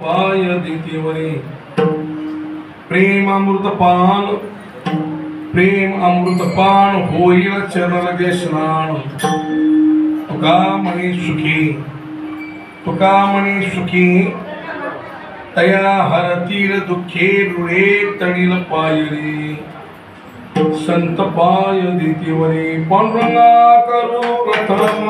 पाय दितीवरी प्रेम अमृतपान होईल चरणलगे स्नान तुका म्हणे सुखी तया हरतील दुःखे रुळे तणील पायरी संत पाय दितीवरी पांडुरंगा करू प्रथम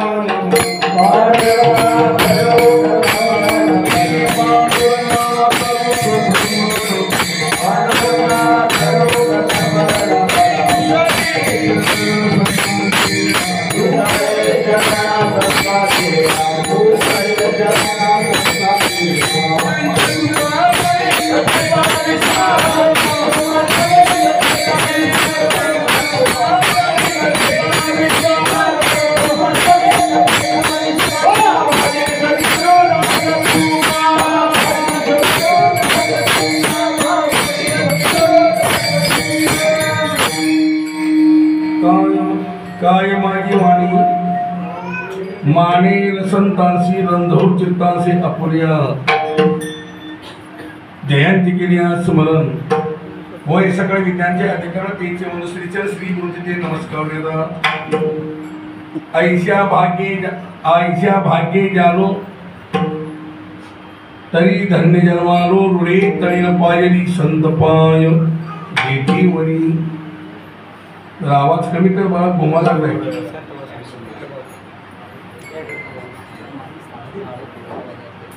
काय माझी वाणी मानेल संतांशी रंधोर चित्तांशी अपुर्या जयंती केली स्मरण होय सकाळी विज्ञानचे अधिकार तेचे मनुश्रीच्या श्री गुरुजी नमस्कार देता आईच्या भाग्ये जालो तरी धन्य जन्मालो रुडे तळीन पायली संत पाय घेतीवरी आवाज कमी कर मला घुमा लागलाय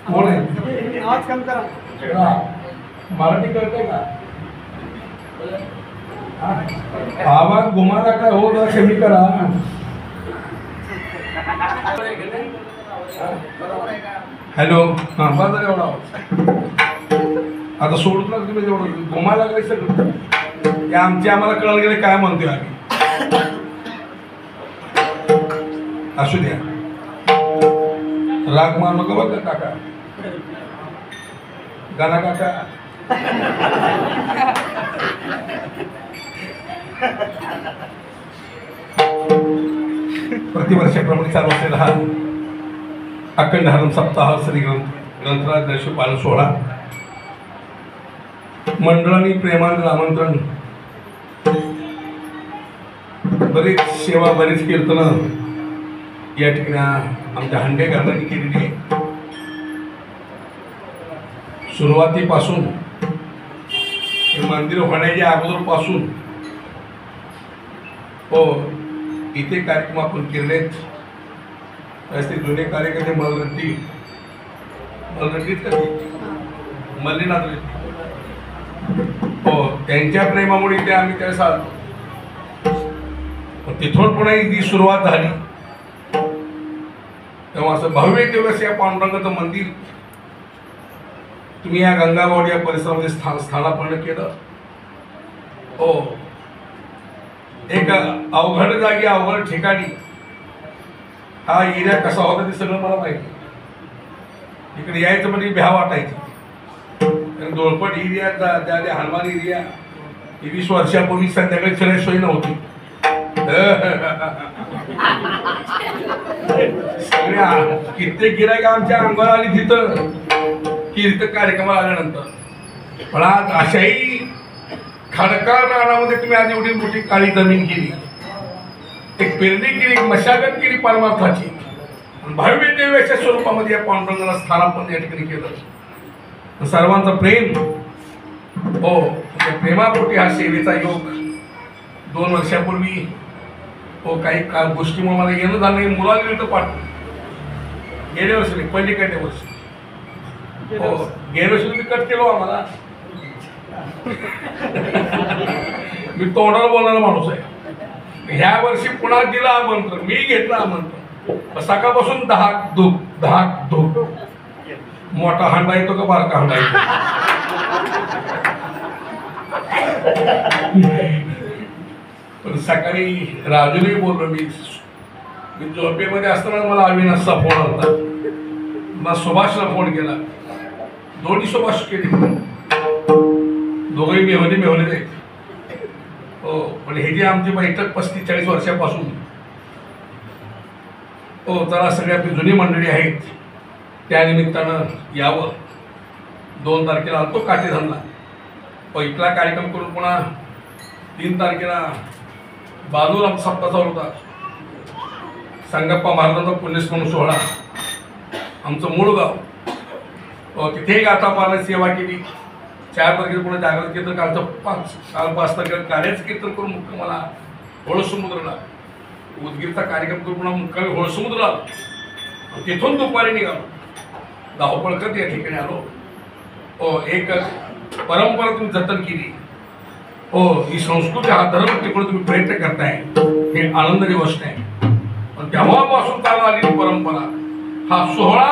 कोण आहे आवाज कमी करा मराठी कळते का आवाज घुमा लागलाय हो ना कमी करा हॅलो हा बरं एवढा आवाज आता सोडत ना तुम्ही एवढं घुमा लागलाय सगळं ते आम्हाला कळलं गेले काय म्हणतोय आम्ही असू द्या राग मार नको बघ काका गाना काका प्रतिवर्षाप्रमाणे चालू असलेला हा अखंड हरण सप्ताह श्री ग्रंथराज दर्शन पालन सोहळा मंडळांनी प्रेमानं आमंत्रण बरीच सेवा बरीच कीर्तनं या ठिकाणी आमच्या हंडेकरांनी केलेली आहे सुरुवातीपासून हे मंदिर होण्याच्या अगोदरपासून हो इथे कार्यक्रम आपण केलेत ते जुने कार्यकर्ते मलरट्टीत मल्लीनाथ हो त्यांच्या प्रेमामुळे इथे आम्ही त्यावेळेस आलो तिथून पुन्हा ही सुरुवात झाली तेव्हा असं भव्य दिवस या पांडुरंगाचं मंदिर तुम्ही या गंगाबावडी या परिसरामध्ये स्थानापन्न केलं हो एक अवघड जागी अवघड ठिकाणी हा एरिया कसा होता ते सगळं मला माहिती इकडे यायचं म्हणजे भ्या वाटायची दोळपट एरिया त्या हनुमान एरिया 20 वर्षापूर्वी संध्याकाळी चढायची सोय नव्हती सगळे कित्येक गिरायक आमच्या अंगावर आली तिथं कीर्तन कार्यक्रमाला आल्यानंतर पण आज अशाही खडकाळ रानामध्ये तुम्ही आज एवढी मोठी काळी जमीन केली एक पेरणी केली एक मशागत केली परमार्थाची भव्य देवाच्या स्वरूपामध्ये या पांडुरंगाला स्थानापन्न या ठिकाणी केलं सर्वांचं प्रेम हो प्रेमापोटी हा सेवेचा योग 2 वर्षापूर्वी हो काही गोष्टीमुळे मला येणं झालं नाही मुलाला तर पाठवून गेल्या वर्षी नाही पलीकडल्या वर्षी हो गेल्या वर्षी तुम्ही कट केलो आम्हाला मी तोंडाला बोलणारा माणूस आहे ह्या वर्षी पुन्हा दिला आमंत्रण मी घेतलं आमंत्रण सकाळपासून धाक धूक मोठा हांडा येतो का बारका हांडा येतो पण सकाळी राजूलाही बोललो मी झोपेमध्ये असताना मला अविनाशचा फोन आला मला सुभाषला फोन केला दोन्ही सुभाष केले दोघंही मेहने आहेत हो पण हे जे आमची बैठक 35-40 वर्षापासून हो जरा सगळी आपली जुनी मंडळी आहेत त्या निमित्तानं यावं 2 तारखेला आलतो काटेधनला. पहिला कार्यक्रम करून पुन्हा 3 तारखेला बाजूला सप्ताह चालू होता. संगप्पा महाराजांचा पुण्यस्मरण सोहळा, आमचं मूळ गाव. तिथे गाथा पारायण सेवा केली. 4 तारखेला पुन्हा जागृत कीर्तन, काल 5 तारखेला कार्याचं कीर्तन करून मुख्य मला होळसमुद्रला उदगीरचा कार्यक्रम करून पुन्हा मुक्कामी होळसमुद्रला आलो. तिथून दुपारी निघालो, धावपळ करत या ठिकाणी आलो. एक परंपरा तुम्ही जतन केली. ही संस्कृती, हा धर्म तिकडे तुम्ही प्रयत्न करताय, हे आनंदाची गोष्ट आहे. पण तेव्हापासून चालू आलेली परंपरा, हा सोहळा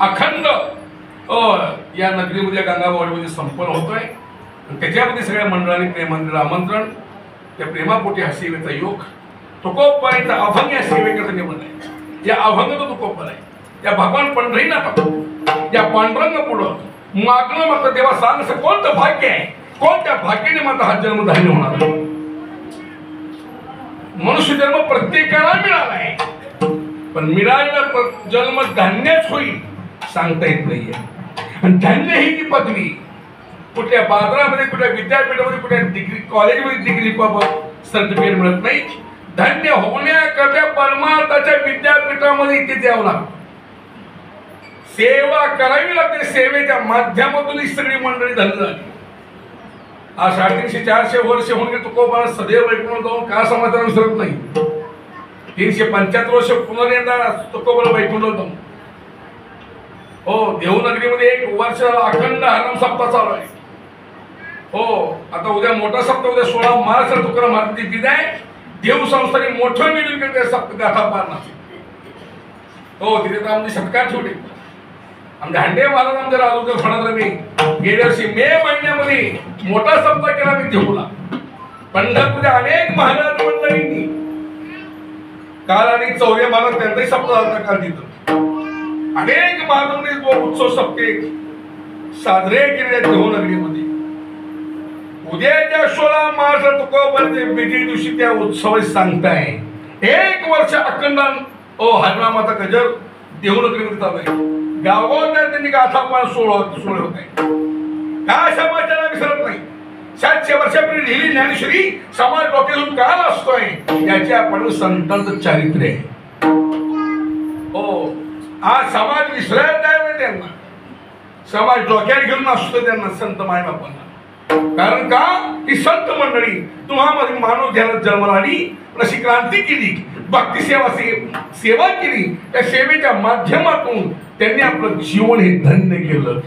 अखंड या नगरीमध्ये गंगाबावडीमध्ये संपन्न होतोय. त्याच्यामध्ये सगळ्या मंडळांनी प्रेमांना आमंत्रण. त्या प्रेमापोटी हा सेवेचा योग तुकोबाईचा अभंग या सेवेकरता निवडला आहे. या अभंग तो तुकोबा आहे. या भगवान पंढरीनाथ, या पांडुरंग पुढं मागणं मात्र देवा सांग, असं कोणतं भाग्य आहे, कोणत्या भाग्याने मात्र हा जन्म धान्य होणार. मनुष्य जन्म प्रत्येकाला मिळाला आहे, पण मिळालेला जन्म धान्यच होईल सांगता येत नाहीये. आणि धान्य ही ती पदवी कुठल्या बाजारामध्ये, कुठल्या विद्यापीठामध्ये, कुठल्या डिग्री कॉलेजमध्ये डिग्री सर्टिफिकेट मिळत नाही. धन्य होण्याकरता परमार्थाच्या विद्यापीठामध्ये इथे द्यावं लागतं. सेवा करावी लागते. सेवेच्या माध्यमातून ही सगळी मंडळी धन्य झाली. आज 350-400 वर्ष होऊन गेले तुकोबाला सदैव वैकुंठ जाऊन का समाधान विसरत नाही. 375 वर्ष पुनर्यंदा तुकोबाला वैकुंठ जाऊन. देवनगरीमध्ये 1 वर्ष अखंड हरम सप्ताह चालू आहे. आता उद्या मोठा सप्ताह, उद्या 16 मार्च तुकाराम महाराजांची विदाय. देव संस्थाने मोठं नियोजन करते सप्ताह गाथा पारणाचे. तिथे तर आमची सत्कार ठेवली. आमच्या हांडे महाराज, आमच्या राजूच्या फणाला मी गेल्या वर्षी मे महिन्यामध्ये मोठा सप्ताह केला मी देऊला. पंढरपूरच्या अनेक महाराज मंडळींनी काल आणि चौरे महाराज त्यांचाही सप्ताह झाला काल तिथं. अनेक महाराजांनी उत्सव सप्ते साजरे केले देवनगरीमध्ये. उद्याच्या 16 मार्च तुकोबाच्या विजय दिवशी त्या उत्सव सांगताय. 1 वर्ष अखंड हरनामाता गजर देवनगरीमध्ये चालू आहे. गावगाव त्यांनी गाथा पारायण सोहळे होत आहे. काय समाजाला विसरत नाही. 700 वर्षापूर्वी लिहिली ज्ञानेश्वरी समाज डोक्यातून का असतोय, याचे आपण संतांचं चारित्र्य आहे. आज समाज विसरायला तयार नाही. त्यांना समाज डोक्यात घेऊन असतो त्यांना संत मायबापांना. कारण का ही संत मंडळी तुम्हाला मानव ध्यानात जन्माला आली, अशी क्रांती केली, भक्ती सेवा केली. त्या सेवेच्या माध्यमातून त्यांनी आपलं जीवन हे धन्य केलं.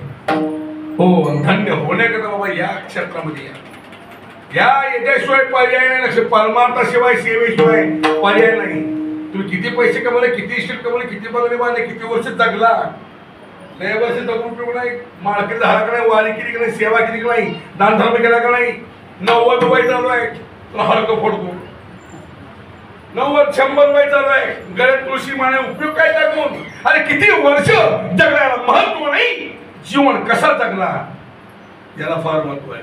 धन्य होण्याकरता बाबा या क्षेत्रामध्ये याच्याशिवाय पर्याय नाही. लक्ष परमार्थाशिवाय सेवेशिवाय पर्याय नाही. तुम्ही किती पैसे कमवले, किती इस्टेट कमवले, किती बंगले बांधले, किती वर्ष जगला, लय वर्ष जगून उपयोग नाही. माळकरी झाला का नाही, वारी केली का नाही, सेवा केली का नाही, दान धर्म केला का नाही. 90 वय चालू आहे, तुला हडकं फोडतो. 90-100 वय चालू आहे, गळ्यात तुळशी माने उपयोग काय जगून. अरे किती वर्ष जगण्याला महत्व नाही, जीवन कसा जगला याला फार महत्व आहे.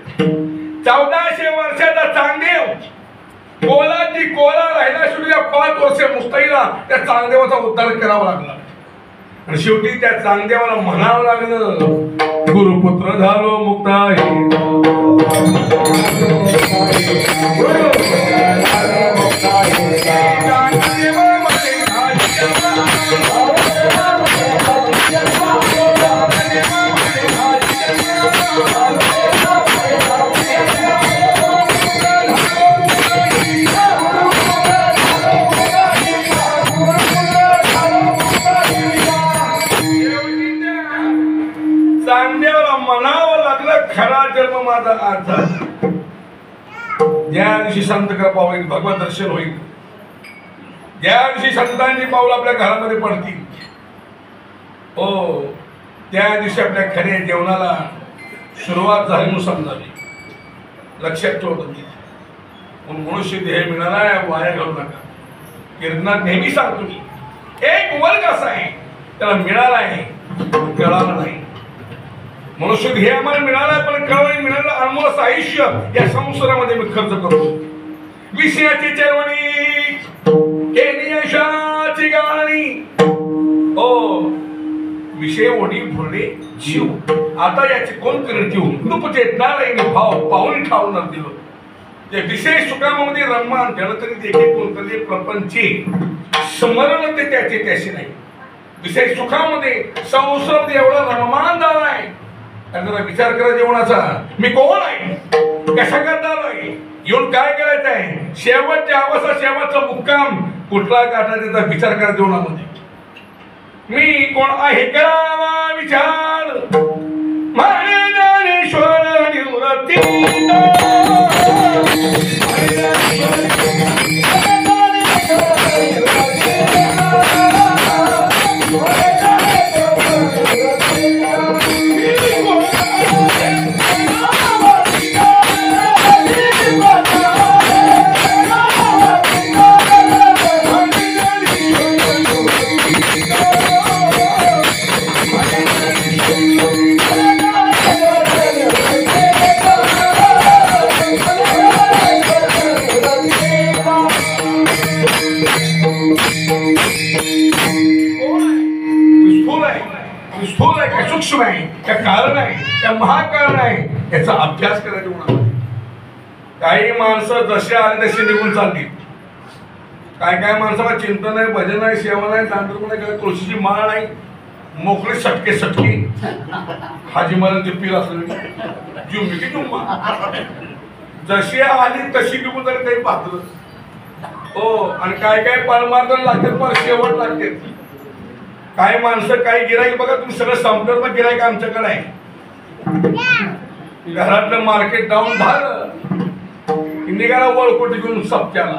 1400 वर्षाचा चांगदेव कोला राहिला. शेवटी 5 वर्ष मुक्ताईला त्या चांगदेवाचा उद्धार करावा लागला. आणि शेवटी त्या चांगदेवाला म्हणावं लागलं, गुरुपुत्र झालो मुक्ताई. चांगदेवाला म्हणावं लागलं खरा जन्म माझा आज झाला. ज्या दिवशी संत कृपा होईल, भगवत दर्शन होईल, ज्या दिवशी संतांची पाऊल आपल्या घरामध्ये पडतील, त्या दिवशी आपल्या खऱ्या जेवणाला सुरुवात झाली म्हणून समजावी. लक्षात ठेवतो मी. मनुष्य देह मिळाला वाया घालू नका. कीर्तनात नेहमी सांगतो मी, एक वर्ग असा आहे त्याला मिळाला आहे कळाला नाही. मनुष्य हे आम्हाला मिळालं, पण कळवणी मिळालं. अनमोल आयुष्य या संसारामध्ये मी खर्च करतो. विषयाची चरवणी केली यशाची गाणी. विषय ओढी भरले जीव आता याचे कोण करेल जीव रूप चेतनाला भाव पाहून ठाऊन दिलं ते विषय सुखामध्ये रममान जलतरी देखील कोणतरी प्रपंची स्मरण ते त्याचे त्याशी नाही विषय सुखामध्ये संसार एवढा रममान झाला आहे जरा विचार करा जेवणाचा मी कोण आहे कशा करणार आहे येऊन काय करायचं आहे शेवटच्या अवस्था शेवटचा मुक्काम कुठला गाठा त्याचा विचार करा जेवणामध्ये मी कोण आहे करावा विचार ज्ञानेश्वर निवृत्ती स्थूल आहे का सूक्ष्म आहे का कारण आहे का महाकारण आहे याचा अभ्यास करायचा उन्हामध्ये काही माणसं जसे आले तसे निघून चालली काय माणसाला चिंतन नाही भजन आहे सेवा नाही तांत्रिक नाही काय तुळशीची माळ नाही मोकळे सटके हाजी मला ते पील असलं जुम्मी की जुम्मा जशी आली तशी निघून जाईल काही पाहत हो आणि काय परमार्थ लागतात पण शेवट लागते काही माणसं काही गिराईक बघा तुम्ही सगळं संपलं पण गिराईक आमच्याकडे आहे घरातलं मार्केट डाऊन झालं निघाला वळकोटी घेऊन सप्त्याला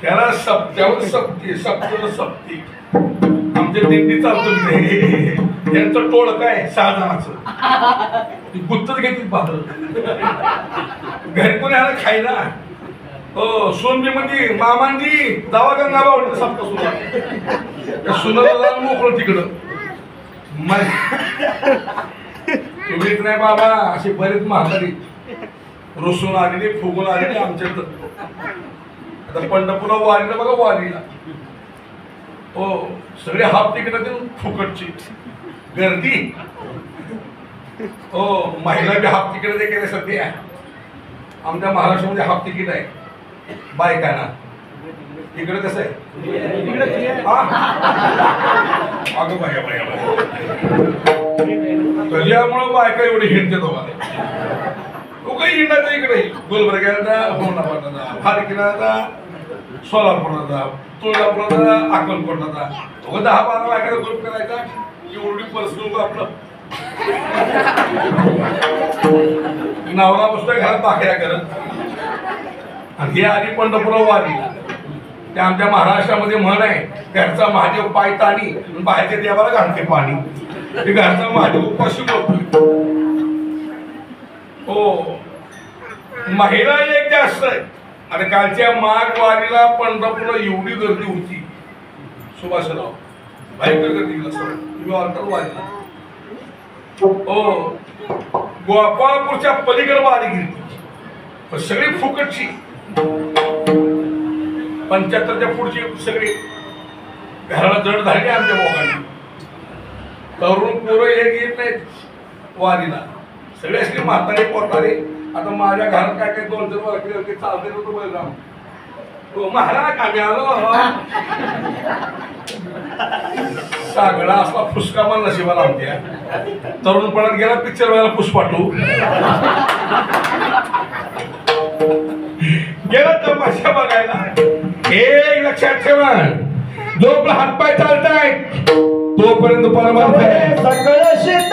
त्याला सप्त्यावर सप्ती आमच्या दिंडी चालतो त्यांचं टोळ काय 6 जणांचं गुत्तच घेतील पाहत घरी कोणी आलं खायला हो सोनबी म्हणजे मामांजी दावा गंगा बावडलं सप्ता सुनाला मोकळं तिकडं तुम्हीच नाही बाबा असे बरेच म्हातारी रुसून आलेली फुगून आलेली आमच्यात आता पंढरपूरला वारीला बघा वारीला हो सगळे हाफ तिकीट देऊन फुकटची गर्दी हो महिला बी हाफ तिकीट देखील सध्या आमच्या महाराष्ट्रामध्ये हाफ तिकीट आहे बायकांना इकडे कसं आहे अगं बाया त्याच्यामुळं बायका एवढी हिंडते दोघांना तो काही हिंडायचं इकडे गुलबर्ग्याला जा होमनाबादला जा फारकीला जा सोलापूरला जा तुळजापूरला जा अक्कलकोटला जा 10-12 बायकाचा ग्रुप करायचा एवढी पर्सनल आपलं नवरा बसतोय घरात भाकऱ्या करत आणि हे आधी पंढरपूर वारीला ते आमच्या महाराष्ट्रामध्ये म्हण आहे घरचा महादेव पाय ताणी बाहेरच्या देवाला घालते पाणी ते घरचा महादेव उपाशी बोलतोय हो महिला एक जास्त आहे आणि कालच्या माघ वारीला पंढरपूरला एवढी गर्दी होती सुभाषराव भयंकर गर्दी तुम्ही ऑल्टर वारीला हो गोपाळपूरच्या पलीकडे वारी गेली सगळी फुकटची 75च्या पुढची सगळी घराला जड झाली आमच्या लोकांनी तरुण पोरं हे येत नाहीत वारीला सगळे असले म्हातारे पोतारे आता माझ्या घरात काय 2-3 वर्ष चालते नव्हतं बैलराम तो महाराज आम्ही आलो सागडा असला फुसका मला नशिबाला आमच्या तरुणपणात गेला पिक्चर वेळेला पुष्पाटू गेला तमाशा बघायला हे लक्षात ठेवा जो आपला हातपाय चालताय तोपर्यंत परमार्थ आहे सगळं सिद्ध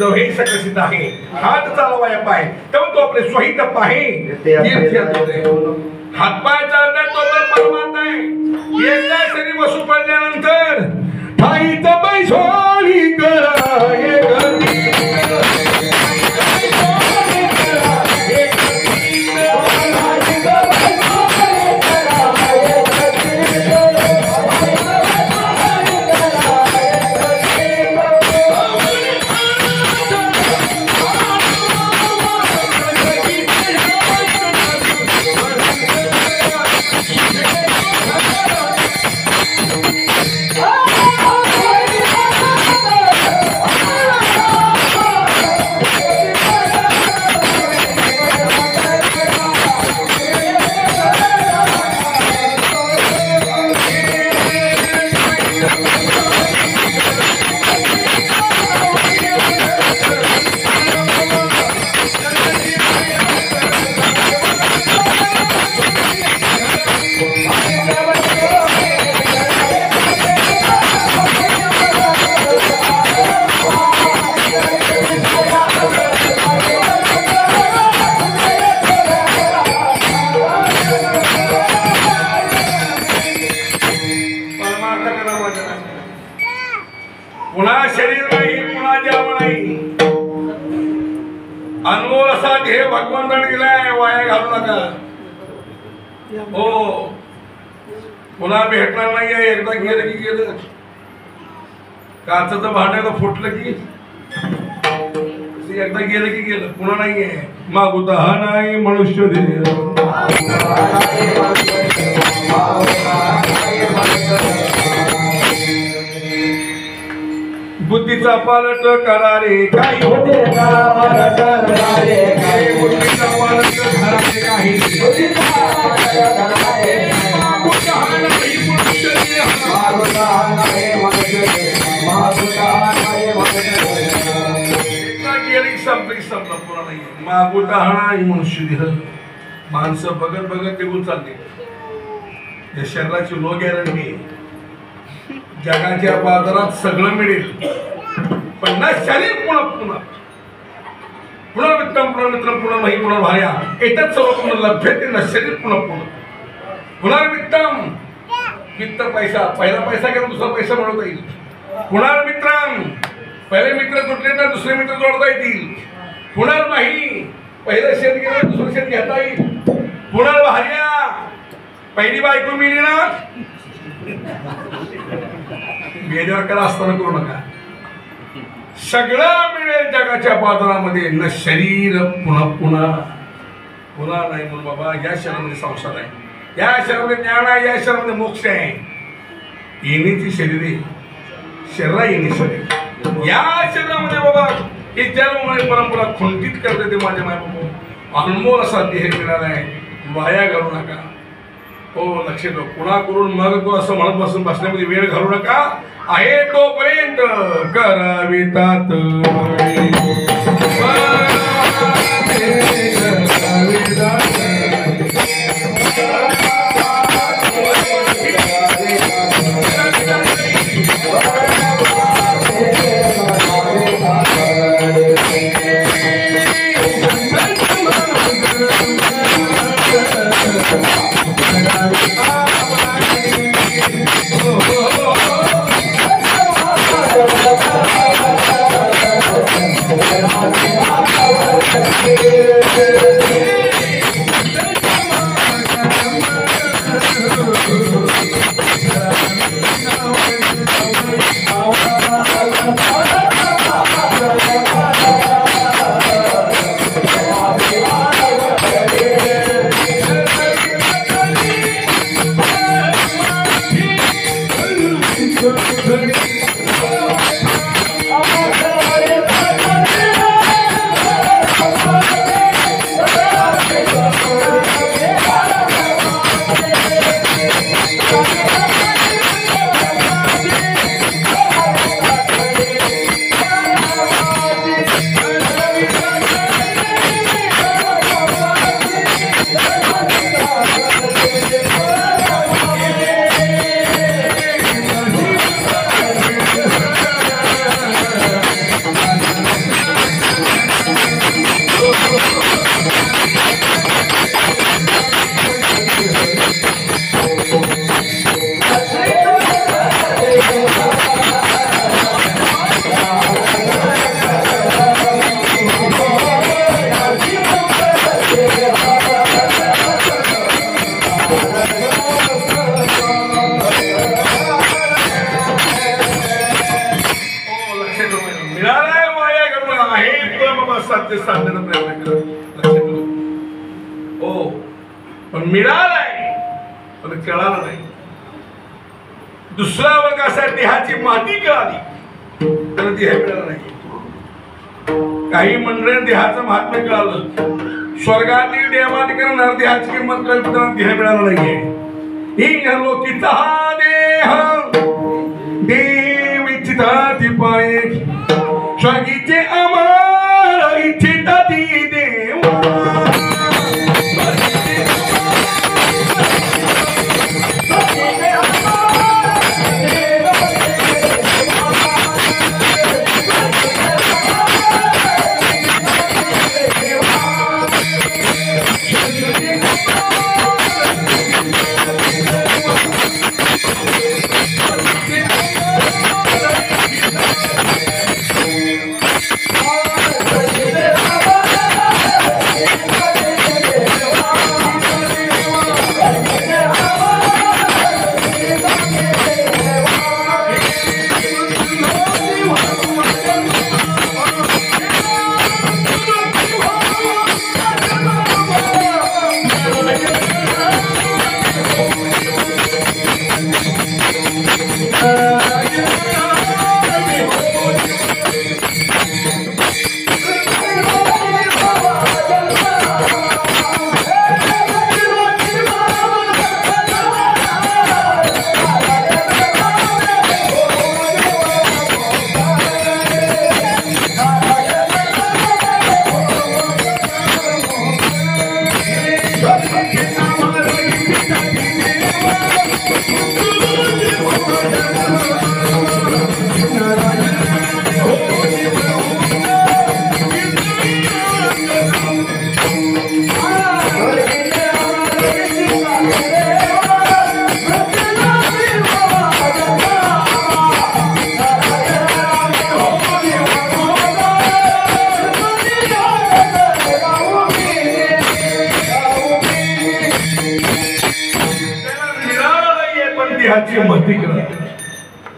हे प्रसिद्ध आहे हात चालवाय पाय तेव्हा तो आपले स्वहित पाहे हातपाय चालतात तो परमात्मा आहे एकदा शरीर बसू पडल्यानंतर ठाईत बैसोळी कराय पुन्हा शरीर नाही पुन्हा जन्म नाही अनमोल असा देह भगवंताने दिलाय वाया घालू नका हो पुन्हा भेटणार नाहीये एकदा गेलं की गेलं काचचं भांडं फुटलं की एकदा गेलं की गेलं पुन्हा नाहीये मागुता हा नाही मनुष्य देह बुद्धीचा पालट करारे काही बुद्धीचा पालट करारे काही मागुता हा मनुष्य देह माणसं बघत बघत निघून चालते या शरीराची नो गॅरंटी जगाच्या बाजारात सगळं मिळेल पण ना शरीर पुन्हा पुन्हा पुन्हा वित्तम पुन्हा मित्रम पुन्हा नाही पुन्हा भार्या येतात सर्व पुन्हा लभ्यते ना शरीर पुन्हा पुन्हा पुनर्वित्तम वित्त पैसा पहिला पैसा घेऊन दुसरा पैसा मिळवता येईल पुनर्मित्रम पहिले मित्र तुटले ना दुसरे मित्र जोडता येतील पुनर्माही पहिलं शेत गेलं दुसरं शेत घेता येईल पुनर्भार्या पहिली बायको मिळली ना वेळेवर करा असताना करू नका सगळं मिळेल जगाच्या बाजारामध्ये न शरीर पुन्हा पुन्हा पुन्हा नाही म्हणून बाबा या शरीरामध्ये संसार आहे या शरीरामध्ये ज्ञान आहे या शरीरामध्ये मोक्ष आहे येण्याची शरीरे शरीरा येणे शरीर या शरीरामध्ये बाबा हे जन्ममुळे परंपरा खुंटीत करते ते माझ्या मायबाबा अनमोल असा देह मिळाला आहे वाया घालू नका हो लक्ष ठेव पुन्हा करून मग तो असं म्हणत बसून बसण्यामध्ये वेळ घालू नका आहे तोपर्यंत करावितात पण मिळालाय पण कळाला नाही. दुसरा वर्ग असा देहाची माती कळाली तर देह मिळाला नाही. काही मंडळी देहाचं महात्म्य कळालं, स्वर्गातील देवाने करणार देहाची किंमत कळली, देह मिळाला नाहीये. लोकीचा देह देव इच्छिताती पाये, स्वर्गीचे अमर इच्छिताती देवा.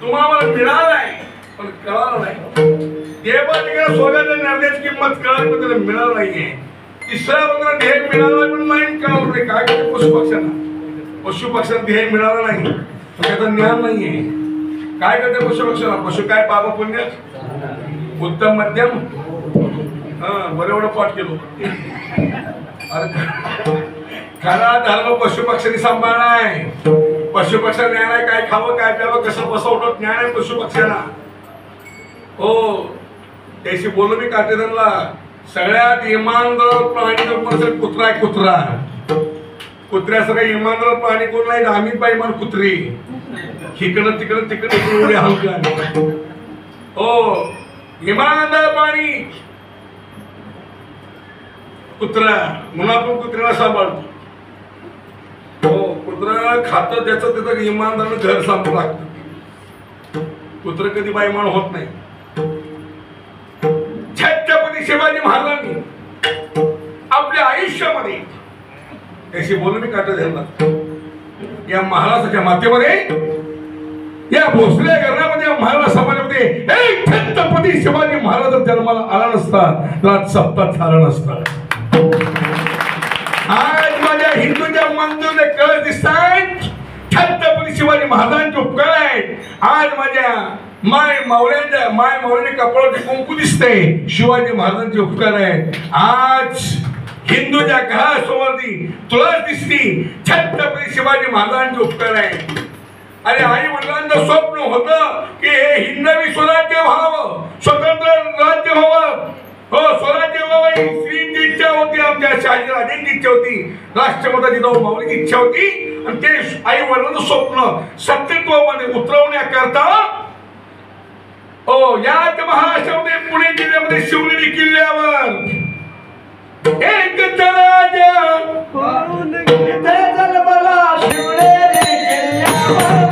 तुम्हाला मिळालाय पण कळालं नाही. देवाच्या स्वर्गाच्या निर्णयाची किंमत कळाली पण त्याला मिळालं नाहीये. तिसऱ्या वर्गाला ध्येय मिळालं पण नाही, कळालं नाही. काय करते पशुपक्ष्यांना ध्येय मिळालं नाही, त्याचं ज्ञान नाहीये. काय करते पशुपक्ष्याला? पशु काय पाप पुण्य उत्तम मध्यम बरं एवढं पाठ केलो. अरे खरा धर्म पशुपक्ष्यांनी सांभाळलाय. पशुपक्ष्या ज्ञान आहे, काय खावं काय प्यावं कसं बसवलं ज्ञान आहे पशुपक्ष्यांना. हो त्याशी बोललो मी काटेदारला, सगळ्यात इमानदार प्राणी जर कुत्रा आहे. कुत्र्यासारखा इमानदार प्राणी कोण नाही. आम्ही पाहिजे कुत्री इकडं तिकडं एवढे हलका. हो इमानदार प्राणी कुत्रा म्हणून आपण कुत्र्याला सांभाळतो. हो कुत्रा खातं त्याचं इमानदारानं घर सांभाळू लागतं. कुत्र कधी बाईमान होत नाही. छत्रपती शिवाजी महाराजांनी आपल्या आयुष्यामध्ये त्याशी बोलून मी काटत झाला. या महाराष्ट्राच्या मातेमध्ये या भोसले घरामध्ये महाराज समाजामध्ये एक छत्रपती शिवाजी महाराज जन्माला आला नसता तर सप्ताह झाला नसता. आज माझ्या हिंदूच्या मंदिरात कळस दिसतात छत्रपती शिवाजी महाराजांचे उपकार आहेत. आज माझ्या माय मावळ्याने कपाळावरती कुंकू दिसते, शिवाजी महाराजांचे उपकार आहेत. आज हिंदूच्या घरासमोरती तुळस दिसती, छत्रपती शिवाजी महाराजांचे उपकार आहेत. अरे आई वडिलांचं स्वप्न होतं की हे हिंदवी स्वराज्य व्हावं, स्वतंत्र राज्य व्हावं. हो स्वराज्य व्हावं श्रींची इच्छा होती, आमच्या शहाजीराजांची इच्छा होती, राष्ट्रपती जिजाऊ माऊलीची इच्छा होती. आणि ते आई वडिलांचं स्वप्न सत्यत्वामध्ये उतरवण्याकरता याच महाराष्ट्रामध्ये पुणे जिल्ह्यामध्ये शिवनेरी किल्ल्यावर एक राजा जन्मला शिवनेरी किल्ल्यावर.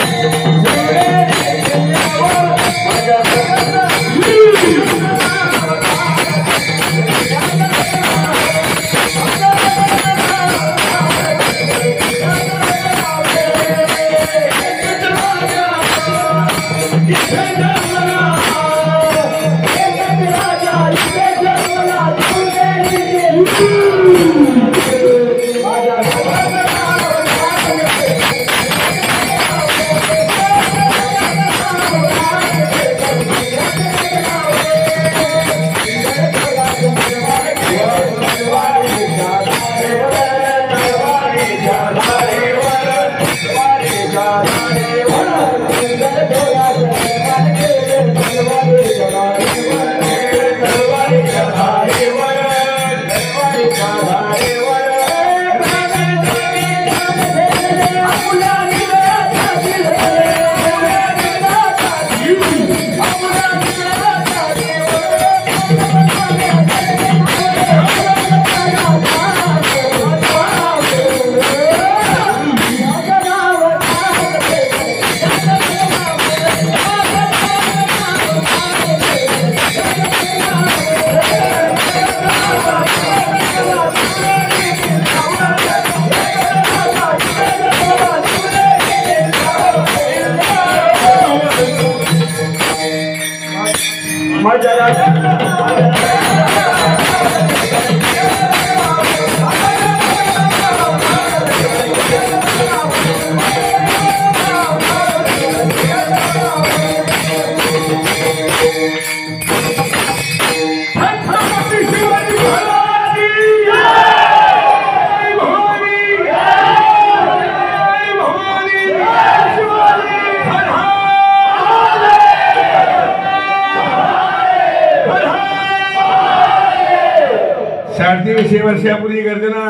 वर्षापूर्वी गर्जना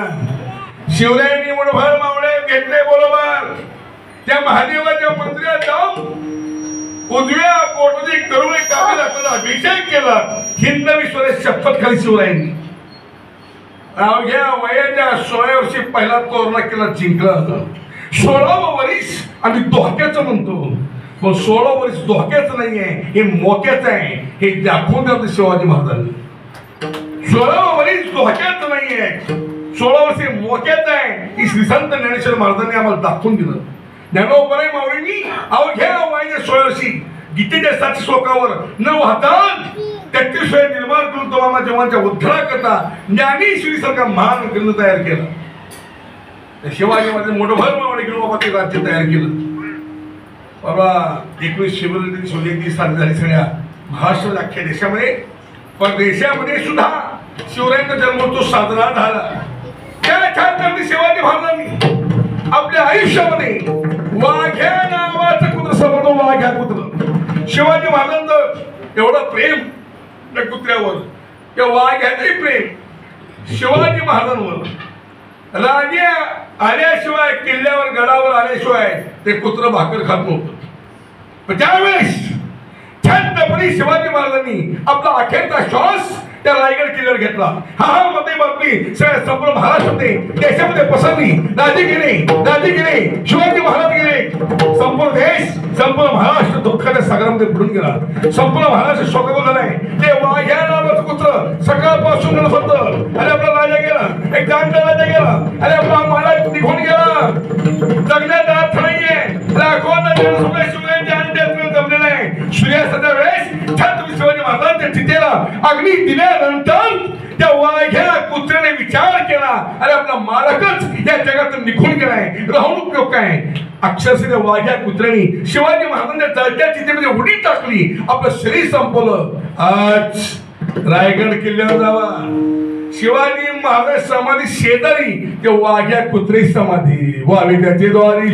शिवरायांनी मुठभर मावळे घेतले बरोबर त्या महादेवाच्या मंदिरात जाऊन उजव्या पोटाची करून कापीला अभिषेक केला. हिंद विश्वास शपथ खाली शिवरायांनी अवघ्या वयाच्या 16 वर्षी पहिला तोरणा केला जिंकला. 16वं वर्ष आम्ही धोक्याचं म्हणतो पण 16 वर्ष धोक्याचं नाहीये हे मोक्याचं आहे हे दाखवून द्या शिवाजी महाराजांनी. 16 वर्ष धोक्यात नाहीये 16 वर्ष मोक्यात आहे ही श्री संत ज्ञानेश्वर महाराजांनी आम्हाला दाखवून दिलं. ज्ञानोबराय माऊलींनी अवघ्या वयाच्या 16 वर्षी गीतेच्या 7 श्लोकावर 9 हातात 33 वेळ निर्माण करून तो आम्हा जवांच्या उद्धाराकरता ज्ञानेश्वरी सारखा महान ग्रंथ तयार केला. शिवाजी मध्ये मोठभर मावळे घेऊन बाबा ते राज्य तयार केलं. बाबा 19 फेब्रुवारी 1929 साली झाली सगळ्या महाराष्ट्र अख्ख्या देशामध्ये परदेशामध्ये सुद्धा शिवरायांचा जन्मोत्सव साजरा झाला. त्या छात्रपती शिवाजी महाराजांनी आपल्या आयुष्यामध्ये वाघ्या नावाचं कुत्र समोर वाघ्या कुत्र शिवाजी महाराजांचं एवढं प्रेम त्या कुत्र्यावर त्या वाघ्याचंही प्रेम शिवाजी महाराजांवर. राजे आल्याशिवाय किल्ल्यावर गडावर आल्याशिवाय ते कुत्र भाकर खात नव्हतं. पण त्यावेळेस छत्रपती शिवाजी महाराजांनी आपला अखेरचा श्वास त्या रायगड किल्ल्यावर घेतला. हा मध्ये बातमी सगळ्या संपूर्ण महाराष्ट्रामध्ये देशामध्ये पसरली. राजे गेले शिवाजी महाराज गेले. संपूर्ण देश संपूर्ण महाराष्ट्र दुःखाच्या सागरामध्ये बुडून गेला. संपूर्ण महाराष्ट्र शोकाकुल झालाय. ते वाघ्या नावाचं कुत्र सकाळपासून रडत होतं. अरे आपला राजा गेला एक जाणता राजा गेला. अरे आपला महाराज निघून गेला. जगण्यात अर्थ नाहीये. लाखोंना शिवरायांच्या अंत्ययात्रेला जमलेलं आहे. सूर्यास्ताच्या वेळेस छत्रपती शिवाजी महाराजांच्या चितेला अग्नी दिल्यानंतर त्या वाघ्या कुत्र्याने विचार केला अरे आपला मालकच या जगातून निघून गेलाय राहून उपयोग काय. अक्षरशः त्या वाघ्या कुत्र्याने शिवाजी महाराजांच्या जळत्या चितेमध्ये उडी टाकली. आपलं शरीर संपवलं. आज रायगड किल्ल्यावर जावा शिवाजी महाराज समाधी शेजारी त्या वाघ्या कुत्रे समाधी व्हावी त्याचे द्वारी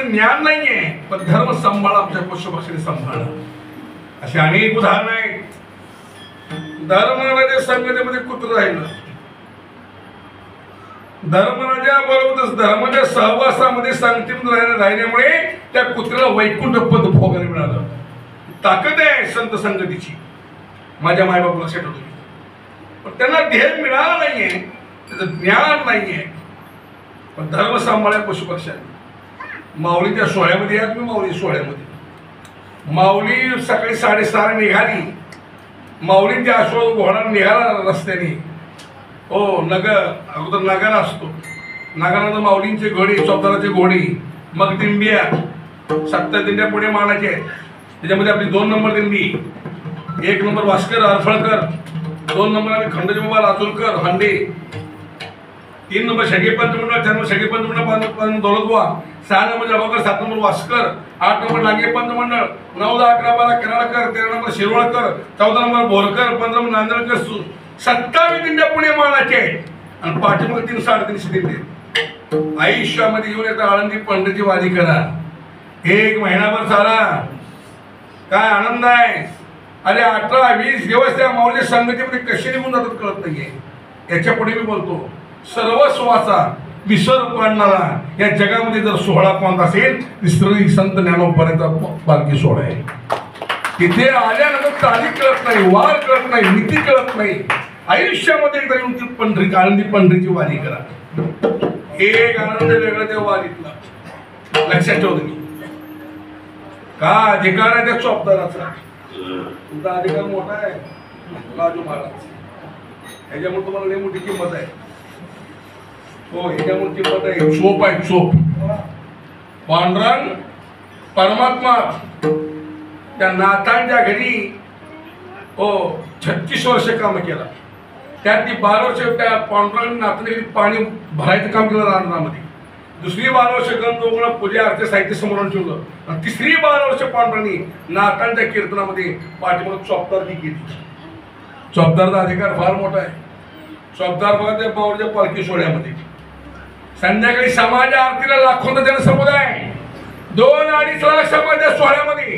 ज्ञान नाहीये पण धर्म सांभाळा आमच्या पशुपक्षीने सांभाळा. अशी अनेक उदाहरण आहेत. धर्मराजा संगतीमध्ये कुत्र राहिलं. धर्मराजा बरोबर धर्माच्या सहवासामध्ये संगतीमध्ये राहिल्यामुळे त्या कुत्र्याला वैकुंठ पद भोगायला मिळालं. ताकद आहे संत संगतीची. माझ्या मायबाप लक्षात ठेवतो. पण त्यांना ध्येय मिळालं नाहीये त्याचं ज्ञान नाहीये. पण धर्म सांभाळ्या पशुपक्षाने माऊलीच्या सोहळ्यामध्ये या तुम्ही माऊली सोहळ्यामध्ये माऊली सकाळी 6:30 निघाली. माऊलींच्या आश्वास घोडा निघाला रस्त्याने. हो नगर अगोदर नगर असतो, नगरानंतर माऊलींचे घोडे, चौताराचे घोडे, मग दिंड्या, 7 दिंड्या पुढे मानायचे आहेत. त्याच्यामध्ये आपली 2 नंबर दिंडी, 1 नंबर भास्कर अरफळकर, 2 नंबर आम्ही खंडोजीबाबा लातूरकर हांडे, 3 नंबर शगेपंत मंडळ, 4 नंबर शगेपंत मंडळ दौलतबुवा, 6 नंबर जबाकर, 7 नंबर वास्कर, 8 नंबर नागेपंत मंडळ, 9, 10, 11, 12 Karadkar, 13 number Shirwalkar, 14 number Borkar, 15 number Nandedkar, 27 दिंड्या पुणे मानाचे आणि पाठीमागे 3 350 दिंडे. आयुष्यामध्ये येऊन येतात आळंदी पंढरीची वारी करा, 1 महिनाभर चाला, काय आनंद आहे. अरे 18-20 दिवस त्या माऊलीच्या संगतीमध्ये कसे निघून जातात कळत नाहीये. याच्या पुढे मी बोलतो, सर्वस्वाचा विसर पाडणारा या जगामध्ये जर सोहळा कोणता असेल श्री संत ज्ञानोबांचा पालखी सोहळा आहे. तिथे आल्यानंतर तारीख कळत नाही, वार कळत नाही, नीती कळत नाही. आयुष्यामध्ये एकदा येऊन ती पंढरी आळंदी पंढरीची वारी करा, एक आनंद वेगळा त्या वारीतला. लक्षात ठेव तुम्ही, का अधिकार आहे त्या चोपदाराचा. तुमचा अधिकार मोठा आहे राजू महाराज, ह्याच्यामुळे तुम्हाला लई मोठी किंमत आहे. हो ह्याच्यामुळे किंमत आहे. चोप आहे चोप. पांडुरंग परमात्मा त्या नाथांच्या घरी हो 36 वर्ष काम केला. त्यात ती 12 वर्ष त्या पांडुरंग नाथांच्या घरी पाणी भरायचं काम केलं रानामध्ये. दुसरी 12 वर्ष गणदोगणा पूजा अर्थ साहित्य समोरून ठेवलं आणि तिसरी 12 वर्ष पांडुरंगी नाथांच्या कीर्तनामध्ये पाठीमागे चौपदारकी केली. चौपदारचा अधिकार फार मोठा आहे. चौपदार बघा त्या माऊलीच्या पालखी सोहळ्यामध्ये संध्याकाळी समाज आरतीला लाखोंचा जनसमुदाय, 2-2.5 लाख समाज सोहळ्यामध्ये,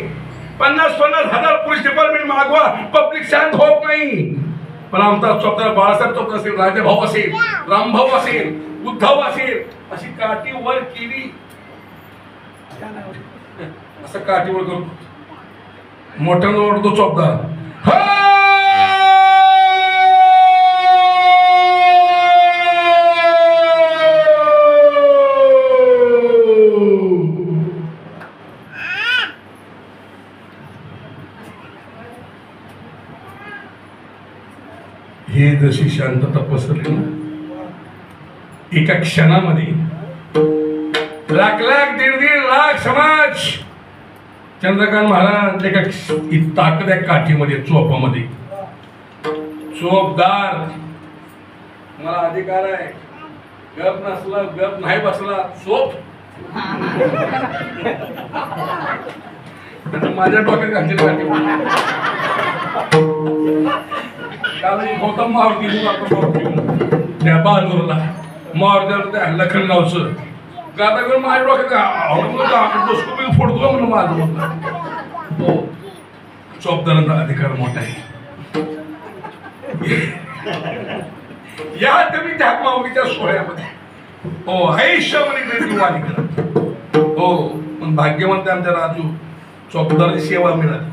50-50 हजार पोलीस डिपार्टमेंट मागवा, पब्लिक शांत होत नाही. पण आमचा चौपदार बाळासाहेब चौपदार असेल, राजाभाऊ असेल, रामभाऊ असेल, उद्धव असेल, अशी काठी वर केली, असं काठी वर करतो, मोठ्यानं ओढतो चौपदार. हे जशी शांतता पसरली ना, एका क्षणामध्ये लाख 1.5 लाख समाज. चंद्रकांत महाराज एका ताकद आहे काठीमध्ये, चोपामध्ये. चोपदार मला अधिकार आहे, गप नसला, गप नाही बसला, चोप माझ्या डोक्यात घातली काठी. काल गौतम मारुती बहादूरला मारुतीला लखनगावचं गाता घेऊन माझ्या डोक्यात फोडतो म्हणून माझं. हो चौपदारांचा अधिकार मोठा आहे. या तुम्ही त्या माऊलीच्या सोहळ्यामध्ये हो आयुष्यामध्ये वारी करा. हो पण भाग्यवंत आमच्या राजू चौपदाराची सेवा मिळाली,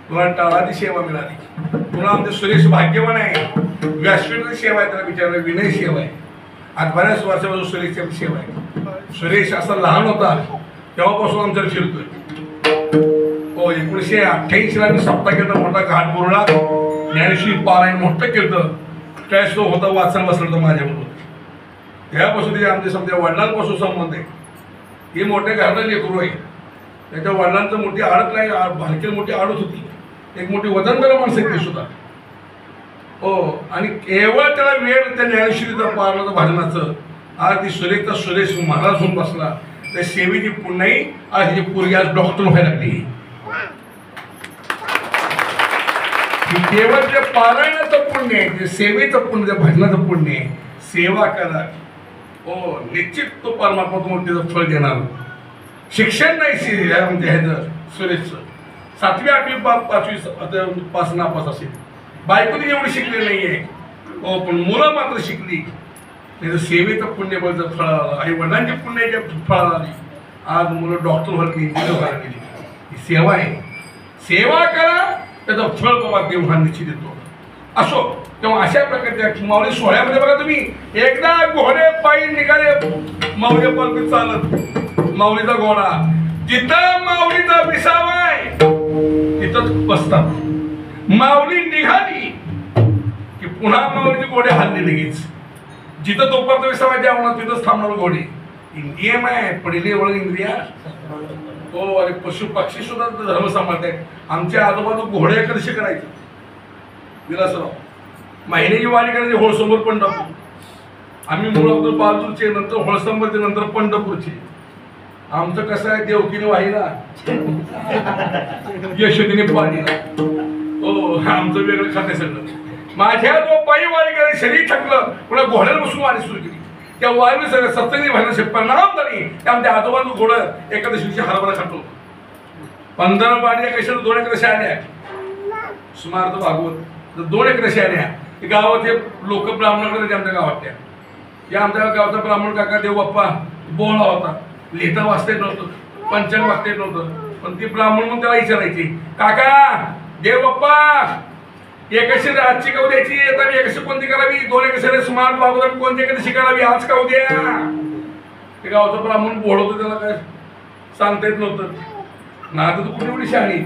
तुम्हाला टाळाची सेवा मिळाली. पुन्हा आमचे सुरेश भाग्यवान आहे, व्यासपीठाची सेवा आहे, त्याला विचारलं विनय सेवा आहे. आज बऱ्याच वर्षापासून सुरेशची सेवा आहे. सुरेश असा लहान होता तेव्हापासून आमच्याकडे फिरतोय. हो 1988 ला मी सप्ताह केला मोठा घाट बोरला, ज्ञानेश्वरी पारायण मोठं केलं. त्यावेळेस तो होता वाचन बसला होता माझ्याबरोबर. तेव्हापासून ते आमच्या समजा वडिलांपासून संबंध आहे. ही मोठ्या घराला लेकरू आहे, त्याच्या वडिलांचं मोठी आडत नाही, भालकेल मोठी आडत होती, एक मोठी वजनदार माणसं ते सुद्धा. हो आणि केवळ त्याला वेळ त्या ज्ञानेश्वरीचा पारणाचं भाजनाचं. आज ती सुरेखचा सुरेश महाराज होऊन बसला. त्या सेवेची पुण्याही आज ही पोरगी आज डॉक्टर व्हायला लागली. केवळ त्या पारायणाचं पुण्य आहे, ते सेवेचं पुण्य, त्या भजनाचं पुण्य आहे. सेवा करा हो निश्चित तो परमात्मा तुम्हाला त्याचं फळ देणार. शिक्षण नाही म्हणजे ह्याचं सुरेशचं 7वी 8वी 5वी पास नापास असेल. बायकोनी एवढी शिकली नाहीये हो, पण मुलं मात्र शिकली. त्याचं सेवेचं पुण्यबळचं फळ आलं, आई वडिलांची पुण्याच्या फळ आली. आज मुलं डॉक्टर व्हायला गेली, इंजिनियर व्हायला गेली. ही सेवा आहे. सेवा करा त्याचं फळ बाबा देव हा निश्चित देतो. असो तेव्हा अशा प्रकारच्या माऊली सोहळ्यामध्ये बघा तुम्ही एकदा घोडे पायी निघाले माऊली पालखी चालत. माऊलीचा घोडा जिथं माऊलीचा विसावा आहे तिथंच बसतात. माऊली निघाली की पुन्हा माऊलीचे घोडे हल्ले लगेच. जिथं तोपर्यंत विसावायचे आवडणार तिथंच थांबणार घोडे. नियम आहे पडले वळ इंद्रिया. हो अरे पशु पक्षी सुद्धा धर्म सांभाळताय. आमच्या आजोबाजू घोडे कसे करायचे विलासराव महिन्याची वारी करायची होळसंबर पंढरपूर. आम्ही मूळ बहादूरचे नंतर होळसंबरचे नंतर पंढरपूरचे. आमचं कसं आहे देवकीने वाहिला यशोदीने पाणीला. हो आमचं वेगळं खाते सगळं. माझ्या जो पायी वारी करायचं शरीर थकलं पुन्हा घोड्याला बसून वारी सुरू केली. त्या वारी सगळं सत्संगी व्हायला परिणाम झाली. त्या आमच्या आजोबाजू घोडं एकादशीची हरभरा खातो. 15 वारी कशाला 2 एकादशी आल्या सुमार्थ भागवत 2 एकादशी आल्या. गावात हे लोक ब्राह्मणाकडे आमच्या गावात त्या या आमच्या गावचा ब्राह्मण काका देव बाप्पा बोळा होता. लिहिता वाचता येत नव्हतं पंचांग वाचता येत नव्हतं. पण ती ब्राह्मण म्हणून त्याला विचारायची काका देव बाप्पा एकाशी आजची का उद्याची आता एकाशी कोणती करावी 2 एकाशी स्मार्ट भागवत कोणती एकादशी करावी आज का उद्या. ते गावचा ब्राह्मण बोळ होतं त्याला काय सांगता येत नव्हतं. ना आता तू कुठे कुठे शहाणी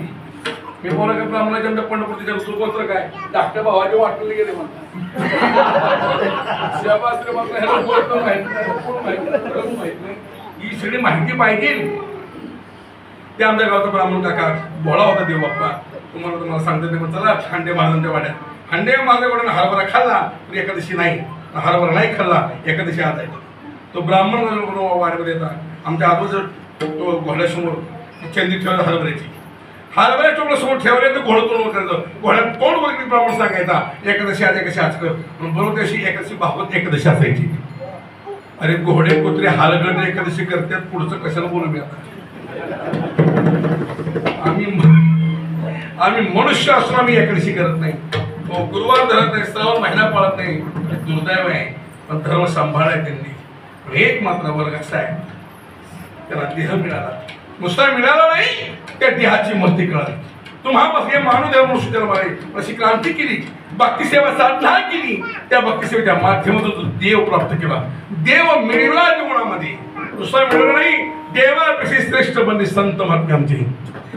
मी बोला का ब्राह्मणाच्या आमच्या पंढरपूरच्या सुगोत्र काय धाकट्या भावाचे वाटले गेले म्हणतात. ही सगळी माहिती पाहिजे. ते आमच्या गावचा ब्राह्मण काका भोळा होता देव बाप्पा. तुम्हाला सांगतो ते चला हांडे महाराजांच्या वाड्यात. हांडे महाराजांच्या हरभरा खाल्ला तर एकादशी नाही. हरभरा नाही खाल्ला एकादशी आज आहे. तो ब्राह्मण वाड्यामध्ये येतात. आमच्या आजोबा तो घोड्यासमोर चंदी ठेवला हरभऱ्याची. हरभऱ्या टोपला समोर ठेवले तर घोडं तोंड करायचं. घोड्यात तोंड वगैरे ब्राह्मण सांगायचा एकादशी आज एकादशी आज कर. बरोबर त्याशी एकादशी भागवत एकादशी असायची. अरे घोडे कुत्रे हालगड एकादशी करतात पुढचं कशाला बोलू मी आता. आम्ही मनुष्य असून आम्ही एकादशी करत नाही. गुरुवार धरत नाही श्रावण महिना पाळत नाही. दुर्दैव आहे पण धर्म सांभाळाय त्यांनी. पण एक मात्र वर्ग असा आहे त्याला देह मिळाला. नुसता मिळाला नाही त्या देहाची महती कळाली. तुम्हा हे मानव मनुष्य अशी क्रांती केली. भक्ती सेवा साधना केली. त्या भक्ती सेवेच्या माध्यमातून देव प्राप्त केला. देव मिळवला जीवनामध्ये. दुसरा मिळवला नाही. देवापेक्षा श्रेष्ठ बनले संत महात्मे आमचे.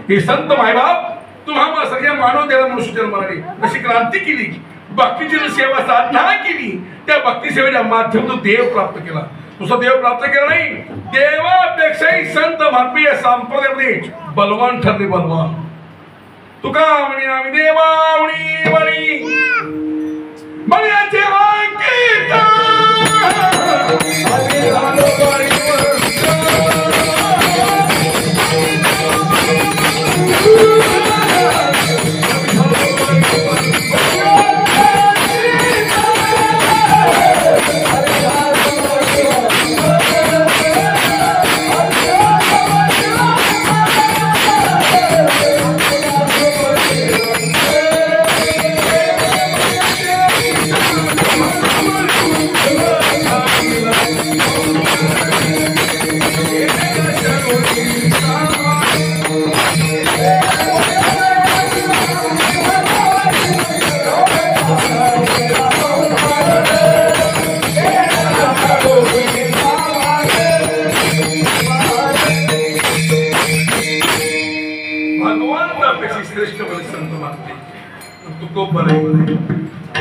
हे संत मायबाप तुम्हा सगळ्या मानव देवा मनुष्य जन्माने अशी क्रांती केली. भक्तीची सेवा साधना केली. त्या भक्ती सेवेच्या माध्यमातून देव प्राप्त केला. तुझा देव प्राप्त केला नाही. देवापेक्षाही संत महात्मे संप्रदायामध्ये बलवान ठरले. बलवान तुका म्हणे आम्ही देवावणी बळी बळ्याचे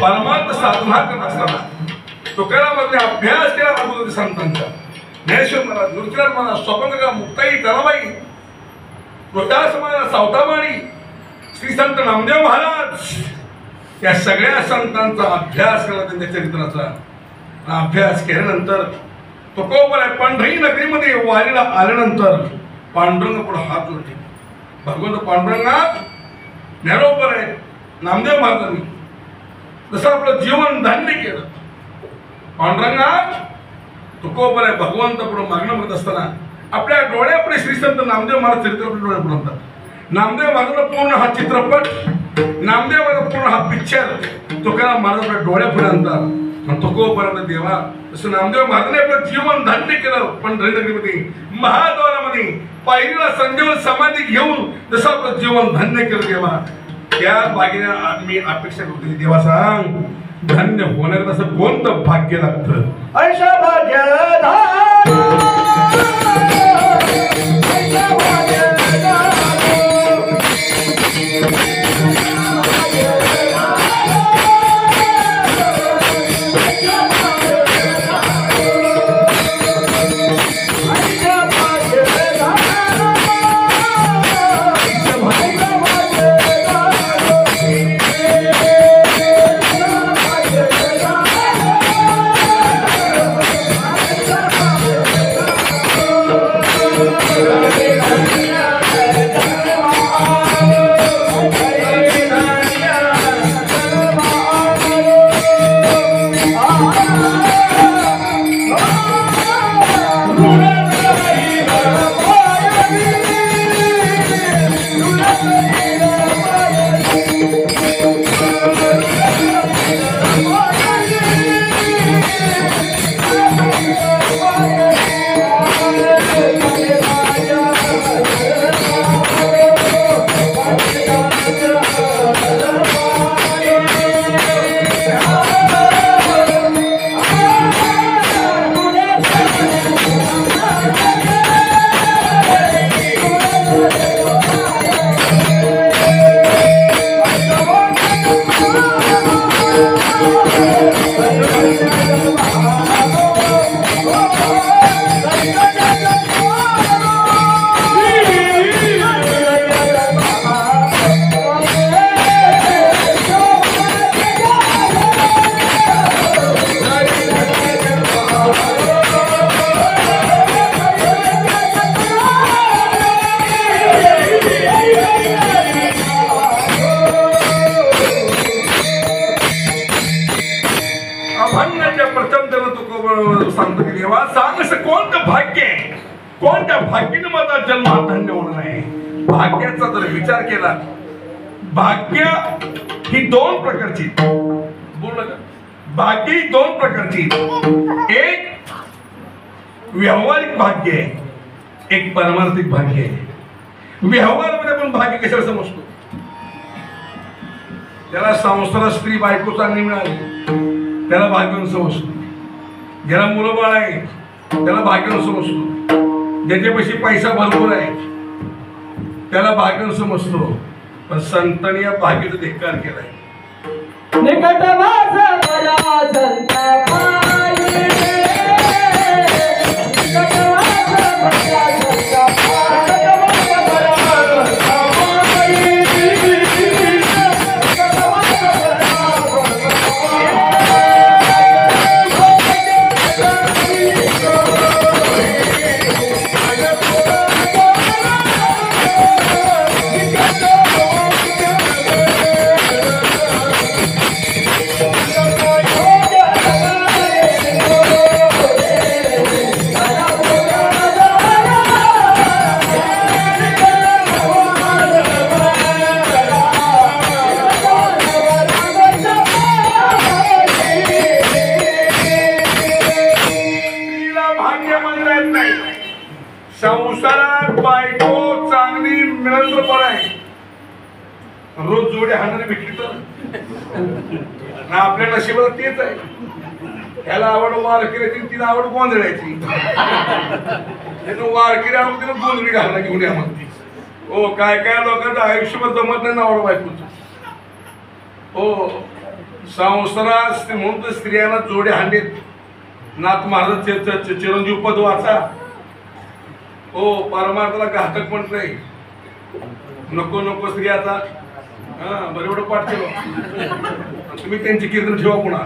परमार्थ साधना करत असताना तुकारामांनी अभ्यास केला अगोदर संतांचा. ज्ञानेश्वर महाराज गुरुचरण महाराज स्वपंगा मुक्ताई तराबाई रोहदास महाराज सावतामाळी श्री संत नामदेव महाराज या सगळ्या संतांचा अभ्यास केला. त्यांच्या चरित्राचा अभ्यास केल्यानंतर तुकोबर पंढरी नगरीमध्ये वारीला आल्यानंतर पांडुरंग पुढे हात जोडले. भगवंत पांडुरंगात ज्ञानोबर आहे. नामदेव महाराजांनी जसं आपलं जीवन धान्य केलं. पांडुरंगात तुकोबर आहे भगवंत पुढे मागणं करत असताना आपल्या डोळ्यापुढे श्री संत नामदेव महाराज चरित्र डोळे पुढे आणतात. नामदेव महाराजांना पूर्ण हा चित्रपट नामदेव महाराज पूर्ण हा पिक्चर तुकाराम महाराजांना डोळ्यापुढे आणतात. तुकोबर देवा जसं नामदेव महाराजांनी आपलं जीवन धान्य केलं पंढरी नगरीमध्ये महाद्वारामध्ये पायरीला संजीवन समाधी घेऊन जसं आपलं जीवन धान्य केलं देवा त्या बागेने मी अपेक्षा करतो की देवा सांग धन्य होण्याचं असं कोणतं भाग्य लागतं. भाग्य भाग्य आहे. कोणत्या भाग्याने माझा जन्म हा धन्य होणार आहे? भाग्याचा जर विचार केला, भाग्य ही दोन प्रकारची, बोललं का? भाग्य ही दोन प्रकारची. एक व्यावहारिक भाग्य आहे, एक पारमार्थिक भाग्य आहे. व्यवहारामध्ये आपण भाग्य कशाला समजतो? त्याला संसारात स्त्री बायको चांगली मिळाली त्याला भाग्यवान समजतो. ज्याला मुलं बाळ आहे त्याला भाग्यवान समजतो. ज्याच्यापाशी पैसा भरपूर आहे त्याला भाग्यवान समजतो. पण संतांनी या भाग्याचा धिक्कार केलाय. निकट माझा बरा संता पायी, निकट माझा बरा संता पायी, निकट माझा बरा संता पायी, निकट माझा संसारात बायको चांगली मिळालं तर बरं आहे. रोज जोडे हाणाने भेटली तर आपल्या नशिबाला तेच आहे. त्याला आवड वारकरी, तिला आवड गोंधळायची. वारकरी आवड तिला गोंधळी घालला घेऊन या म्हणते. हो, काय काय लोकांचं आयुष्यभर जमत नाही नावड बायकोचं. हो, संसारात म्हणून तर स्त्रियांना जोडे हाणलेत. नाथ महाराज चिरंजीव पद वाचा. हो, परमार्थाला घातक पण नाही. नको नको स्त्रियाचा बरं एवढं पाठ केलं. तुम्ही त्यांची कीर्तन ठेवा पुन्हा.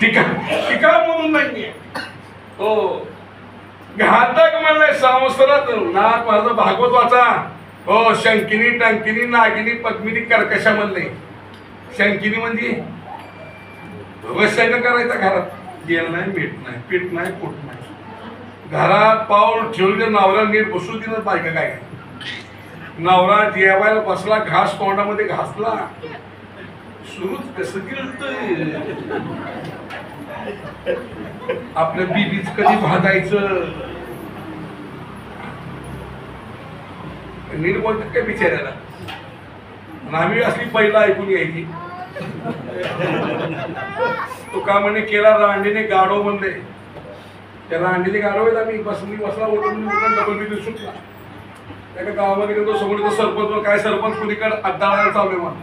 टीका म्हणून नाहीये. हो, घातक म्हणलंय संसारात. नाथ महाराज भागवत वाचा. हो, शंकिनी टंकिनी नागिनी पद्मिनी कर्कशा म्हणले. शंकिनी म्हणजे व्यवसाय करायचा. घरात गेल नाही, मीठ नाही, पीठ नाही, पोट नाही. घरात पाऊल ठेवलं नवऱ्याला नीट बसू दिलं. बायका काय, नवरा जेवायला बसला, घास तोंडामध्ये घासला, सुरूच कसं केलं. आपल्या बीबीच कधी भाजायचं नीट बोलतात काय बिचाऱ्याला. आम्ही असली पहिला ऐकून यायची. तो का म्हणे केला रांडीने गाडो म्हणले. त्या रांडीने गाडो आहेत. आम्ही बसला ओढून डबल बी सुटला. त्या गावामध्ये गेलो, समोर सरपंच, काय सरपंच कुणीकडे अड्डाळायला चालू आहे.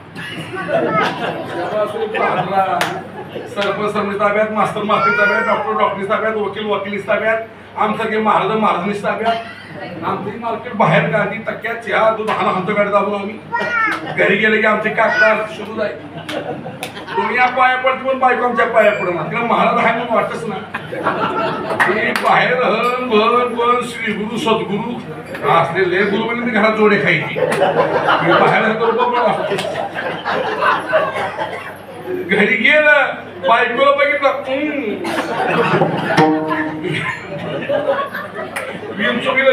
सरपंच सरपंच ताब्यात, मास्तर मास्तर ताब्यात, डॉक्टर डॉक्टरी ताब्यात, वकील वकिली ताब्यात, आमसारखे महाराज महाराजांनी ताब्यात. आमची मार्केट बाहेर गाडी टक्क्यात चहा दूध हाणं गाडी दाबून आम्ही घरी गेले की आमचे काकडा सुरू जाईल. तुम्ही या पाया पडते पण बायको आमच्या पाया पडणार. तिला महाराज आहे म्हणून वाटतच ना. बाहेर हन भन पण श्री गुरु सद्गुरु असलेले गुरु म्हणजे घरात जोडे खायची. बाहेर घरी गेलं बायकोला बघितलं विंचू गेलं.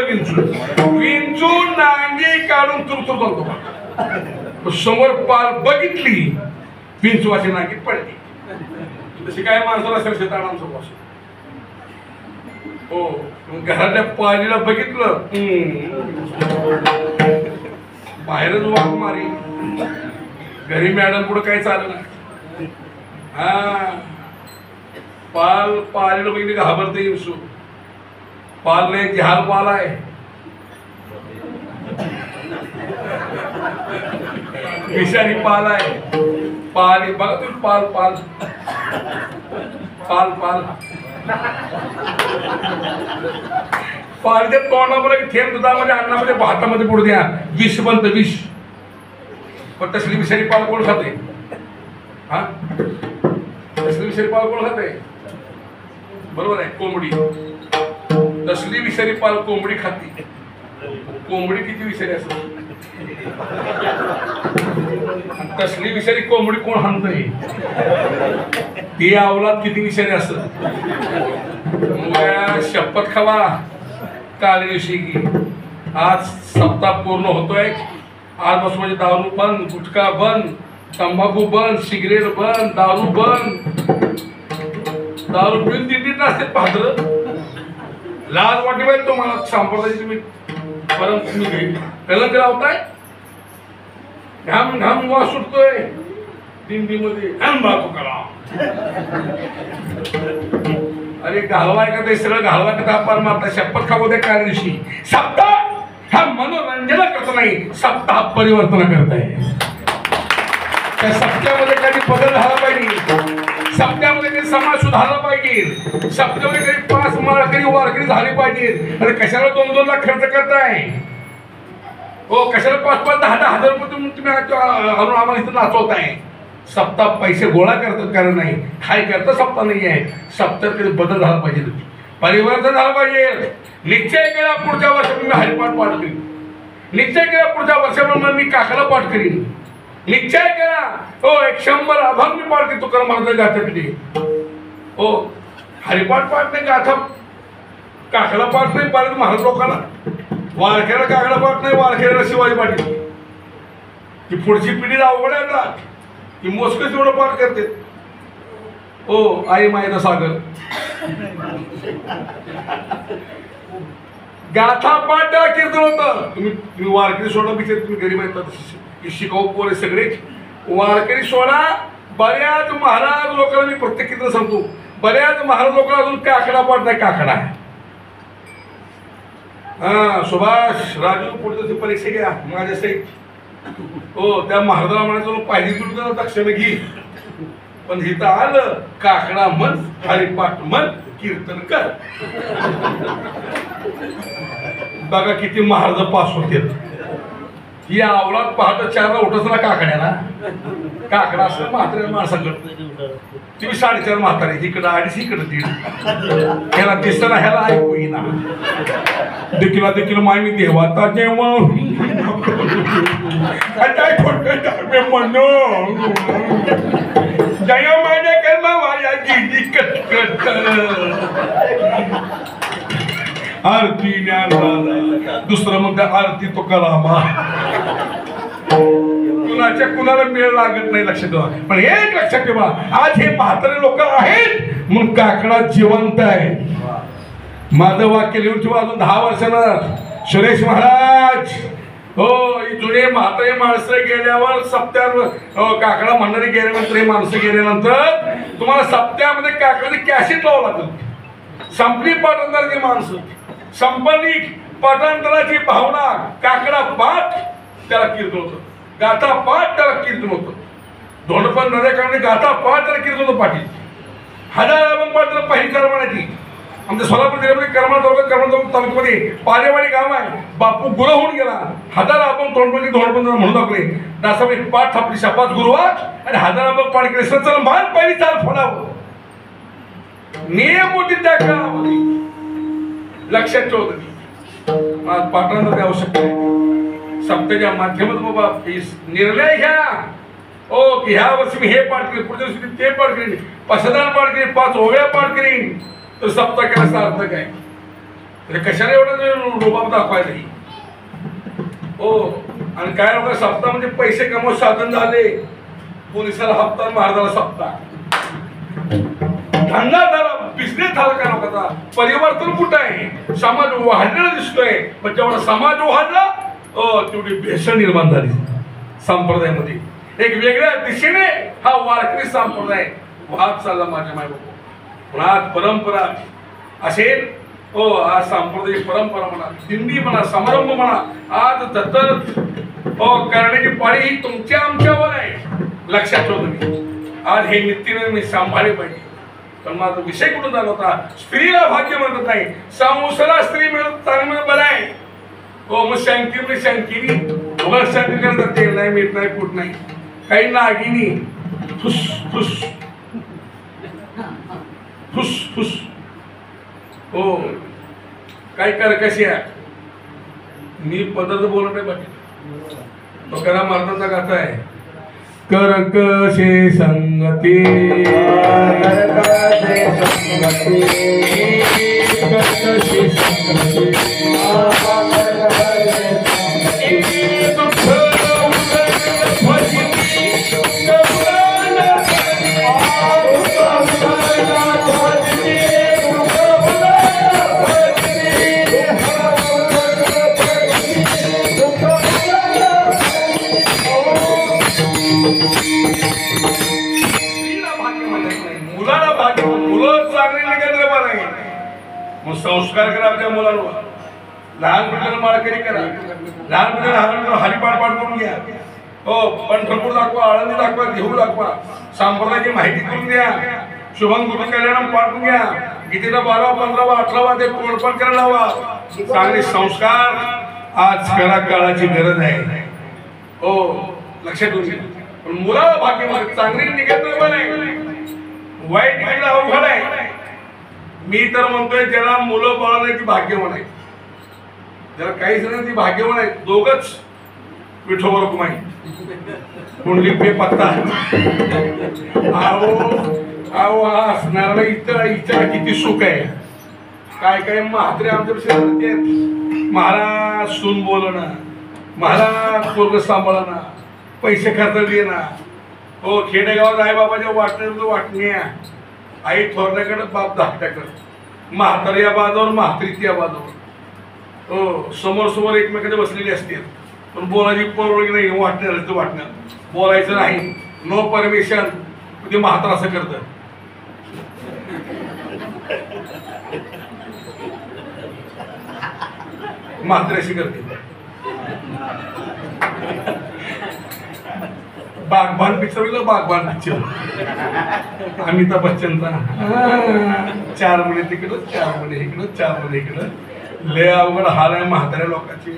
विंचू नांगी काढून तुरतुर करतो. समोर पाल बघितली विंचूवाची नांगी पडली. तशी काय माणसाला असेल शेताडांचं बस. हो, घरातल्या पालीला बघितलं बाहेरच वाघ मारी. घरी मॅडम पुढे काय चाललं नाही. पाल पालीला बघितली घाबरते विंचू. पाल नाही जहाल पाल आहे. विषारी पाल आहे. पाल बघा तुम्ही पाल पाल पाल पाल पालच्या तोंडामध्ये थेंब दुधामध्ये अन्नामध्ये भातामध्ये पुढे द्या. विष बनतं विष. पण तसली विषारी पाल कोण खाते? हा, तसली विषारी पाल कोण खाते? बरोबर आहे, कोंबडी. तसली विषारी पाल कोंबडी खाते. कोंबडी किती विषारी असते? आणि तसली विषारी कोंबडी कोण हाणतंय ती अवलाद किती विषारी असत. शपथ खावा काल दिवशी की आज सप्ताह पूर्ण होतोय. आजपासून म्हणजे दारू बंद, गुटखा बंद, तंबाखू बंद, सिगरेट बंद, दारू बंद. दारू पिऊन दिंडीत नसते पाहत लाज वाटी पाहिजे तुम्हाला संप्रदायाची तुम्ही परत तुम्ही कलंक लावताय. घाम घाम वास सुटतोय दिंडीमध्ये बाबू करा. अरे घालवाय का ते सगळं घालवाय का पार मारता. शपथ खाऊ द्या काय दिवशी. सप्ताह हा मनोरंजन करतो नाही, सप्ताह परिवर्तन करताय. त्या सप्त्यामध्ये काही बदल झाला पाहिजे, सप्त्यामध्ये काही समाज सुधारला पाहिजे, सप्त्यामध्ये काही 5 माळकरी वारकरी झाले पाहिजे. अरे कशाला 2-2 लाख खर्च करताय हो. कशाला 5-5, 10-10 हजार रुपये तुम्ही आणून आम्हाला इथं नाचवताय. सप्ताह पैसे गोळा करतात कारण नाही, काय करता सप्ताह नाही आहे. सप्त्यात कधी बदल झाला पाहिजे, परिवर्तन झालं पाहिजे. निश्चय केला पुढच्या वर्षामध्ये मी हरिपाठ पाठ करीन, निश्चय केला पुढच्या वर्षामध्ये मी काकाला पाठ करीन, निश्चय केला हो 100 अभंग मी पाठ करतो तुकाराम महाराज गाथ्यातली हो. हरिपाठ पाठ नाही, गाथा काकाला पाठ नाही, परत महाराज लोकांना वारखेला काकाला पाठ नाही, वारखेला शिवाजी पाटील. ती पुढची पिढी अवघड आहे ना, ती मोजकच एवढं पाठ करते हो. आई मायदा सागर गाथा पाठ त्याला कीर्तन होतं. तुम्ही वारकरी सोडा बिचार, तुम्ही गरीब आहेत शिकाऊ पोरे सगळे वारकरी सोडा. बऱ्याच महाराज लोकांना मी प्रत्येक कीर्तन सांगतो, बऱ्याच महाराज लोकांना अजून काकडा पाठ नाही. काकडा हा सुभाष राजू पुढे परीक्षा घ्या माझ्या सहित हो. त्या महाराजाला म्हणायचं पाहिजे तुझं दक्षिण घे, पण इथं आलं काकडा मन हरिपाठ मन कीर्तन कर. बघा किती महाराज पास होते. ही अवलाद पहाटे 4ला उठत ना काकड्याला. काकडा असं म्हाताऱ्या माणसाकडं तुम्ही 4.5 म्हातारे इकडं 2.5 इकडं 1.5 ह्याला दिसतं ना, ह्याला ऐकू येईना. देखील देखील मायनी देवाता जेव्हा काय खोटं म्हणू जया माझ्या कर्मा वाया गिरी कटकट आरती ज्ञान झाला. दुसरं म्हणते आरती तो करामा. कुणाच्या कुणाला मेळ लागत नाही, लक्षात ठेवा. पण एक लक्षात ठेवा, आज हे म्हातारे लोक आहेत म्हणून काकडा जिवंत आहे. माझं वाक्य लिहून ठेवा. अजून 10 वर्षानं सुरेश महाराज हो जुने म्हातारे माणसं गेल्यावर सप्त्यावर काकडा म्हणणारे गेल्यानंतर हे माणसं गेल्यानंतर तुम्हाला सप्त्यामध्ये काकडाची कॅसेट लावावं लागेल. संपली पाठांतराची माणसं, संपली पाठांतराची भावना. काकडा पाठ त्याला कीर्तन होतं, गाथा पाठ त्याला कीर्तन होतं. धोंडपण नद्याकाळाने गाथा पाठ त्याला कीर्तन होतं. पाठी 1000 अभंग पाठ त्याला पहिली करमाण्याची. आमच्या सोलापूर जिल्ह्यामध्ये करमाळा तालुक्यामध्ये पारेवाडी गाव आहे. बापू गुरु होऊन गेला. 1000 अभंग तोंडपणी धोंडपण म्हणून दाखवले. दासामध्ये पाठ थापली शपात गुरुवार आणि 1000 अभंग पाठ केले. सचल मान पहिली चाल फोडावं नियम मोठी त्या काळामध्ये लक्षात ठेवत. आज पाठांतर आवश्यक आहे. सप्त्याच्या माध्यमातून बाबा निर्णय घ्या ओ की ह्या वर्षी मी हे पाठ करेन, पुढच्या वर्षी ते पाठ करेन, 5,000 पाठ करेन, 5 ओव्या पाठ करेन. तर सप्ताह केला अर्थ काय? कशाला एवढं रोबाब दाखवायला नाही हो. आणि काय लोक सप्ताह म्हणजे पैसे कमवत साधन झाले. पोलिसाला हप्ता, महाराजाला सप्ताह. धंदा झाला, बिझनेस झाला काय लोकांचा. परिवर्तन कुठं आहे? समाज वाढलेला दिसतोय. पण जेवढा समाज वाढला तेवढी भेसळ निर्माण झाली संप्रदायामध्ये. एक वेगळ्या दिशेने हा वारकरी संप्रदाय वाहत चालला माझ्या मायबाप. पण आज परंपरा असेल हो. आज सांप्रदायिक परंपरा म्हणा, दिंडी म्हणा, समारंभ म्हणा, आज जतर हो करण्याची पाळी ही तुमच्या आमच्यावर आहे. लक्षात ठेवा तुम्ही. आज हे नीतीने मी सांभाळले पाहिजे. पण माझा विषय कुठं झाला होता? स्त्रीला भाग्य म्हणत नाही, संसाराला स्त्री मिळत चांगलं बरं आहे हो. मग शंकी म्हणजे शंकिनी उगाच शंकी करतात. तेल नाही, मीठ नाही, फूट नाही. काही नागिनी फुस फुस फुस फुस हो. काय कर कशी आहे. मी पदार्थ बोलत नाही. बाकी तुकाराम महाराजांचा गाथा आहे. करकशे संगती करकशे संगती करकशे संगती दुःख मुलाला भाग्य मुलं चांगली निघाले बरं आहे मग संस्कार करा आपल्या मुलांवर लहान मुलांना माळकरी करा लहान मुलांना हरिपाठ पाठ करून घ्या हो पंढरपूर दाखवा आळंदी दाखवा देहू दाखवा संप्रदायाची माहिती करून द्या शुभम गुरु कल्याणम पाठवून घ्या गीतेला 12 15 18 ते कोणपण करायला लावा चांगले संस्कार आज काळाची गरज आहे हो लक्षात ठेवून पण मुलाला भाग्य चांगली निघत नाही वाईट निघायला अवघड आहे मी तर म्हणतोय ज्याला मुलं बाळाची भाग्यवान आहे ज्याला काही जण ती भाग्यवान आहे दोघच विठोबा रुक्माई कुंडली पे पत्ता आओ असणारा इतर इच्छा किती सुख आहे काय काय म्हात्रे आमच्या महाराज सून बोलणं महाराज पोरग सांभाळणं पैसे खर्च देणं हो खेडेगावात आई बाबाच्या वाटण्या आई थोरल्याकडे बाप धाकट्याकडे म्हातारी या बाजूवर म्हातारी या बाजूवर हो समोर समोर एकमेकांच्या बसलेली असते पण बोलायची परवडी नाही वाटण्यात बोलायचं नाही नो परमिशन ते म्हातार असं करतं म्हातारी अशी करते बागबान पिक्चर बागबान पिक्चर अमिताभ बच्चनचा 4 महिने तिकडं 4 महिने इकडं 4 महिने इकडं लय अवघड हाल आहे म्हाताऱ्या लोकांची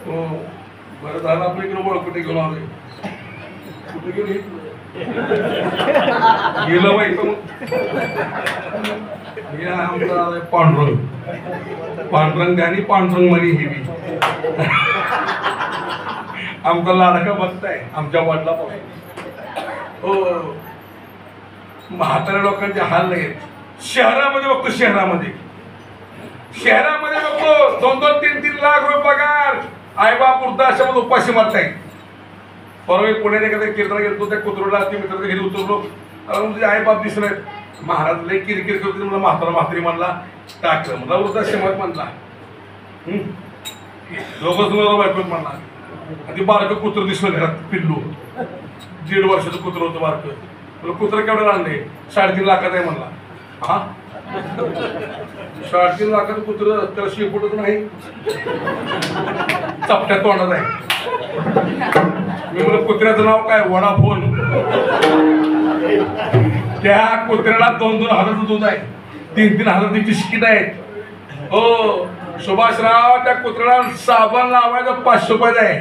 हो बरं झालं आपलं इकडं ओळख कुठे घेऊन आलोय कुठे गेलो गेलो बाई आमचा पांढरंग आणि पांढरंग म्हणी हेवी आमचा लाडका भक्त आहे आमच्या वडिलापासून हो म्हाताऱ्या लोकांचे हाल नाहीत शहरामध्ये बघतो शहरामध्ये बघतो 2-3 लाख रुपये पगार आई बाप वृद्धाश्रमात उपाशी मारताय परवा पुण्यात एखाद्या कीर्तन गेलो त्या कुत्रोला ती मित्राच्या घरी उतरलो म्हणजे आई बाप दिसत नाहीत महाराज लय किरकिर करते मला म्हातारी म्हणला टाकलं मला वृद्धाश्रमात म्हणला दोघंच बायको म्हणला आणि बारकं कुत्र दिसलं घरात पिल्लू 1.5 वर्षाचं कुत्र होतं बारकं मला कुत्र केवढं आणलंय 3.5 लाखात आहे म्हणला हा 3.5 लाखाचं कुत्र त्याला शेपूटच नाही चपट्या तोंडात आहे मी म्हणलं कुत्र्याचं नाव काय वडाफोन त्या कुत्र्याला 2-2 हजाराचं दूध आहे 3-3 हजाराची बिस्किट आहेत हो सुभाषराव त्या कुत्र्याला साबण लावायचं 500 रुपयाचं आहे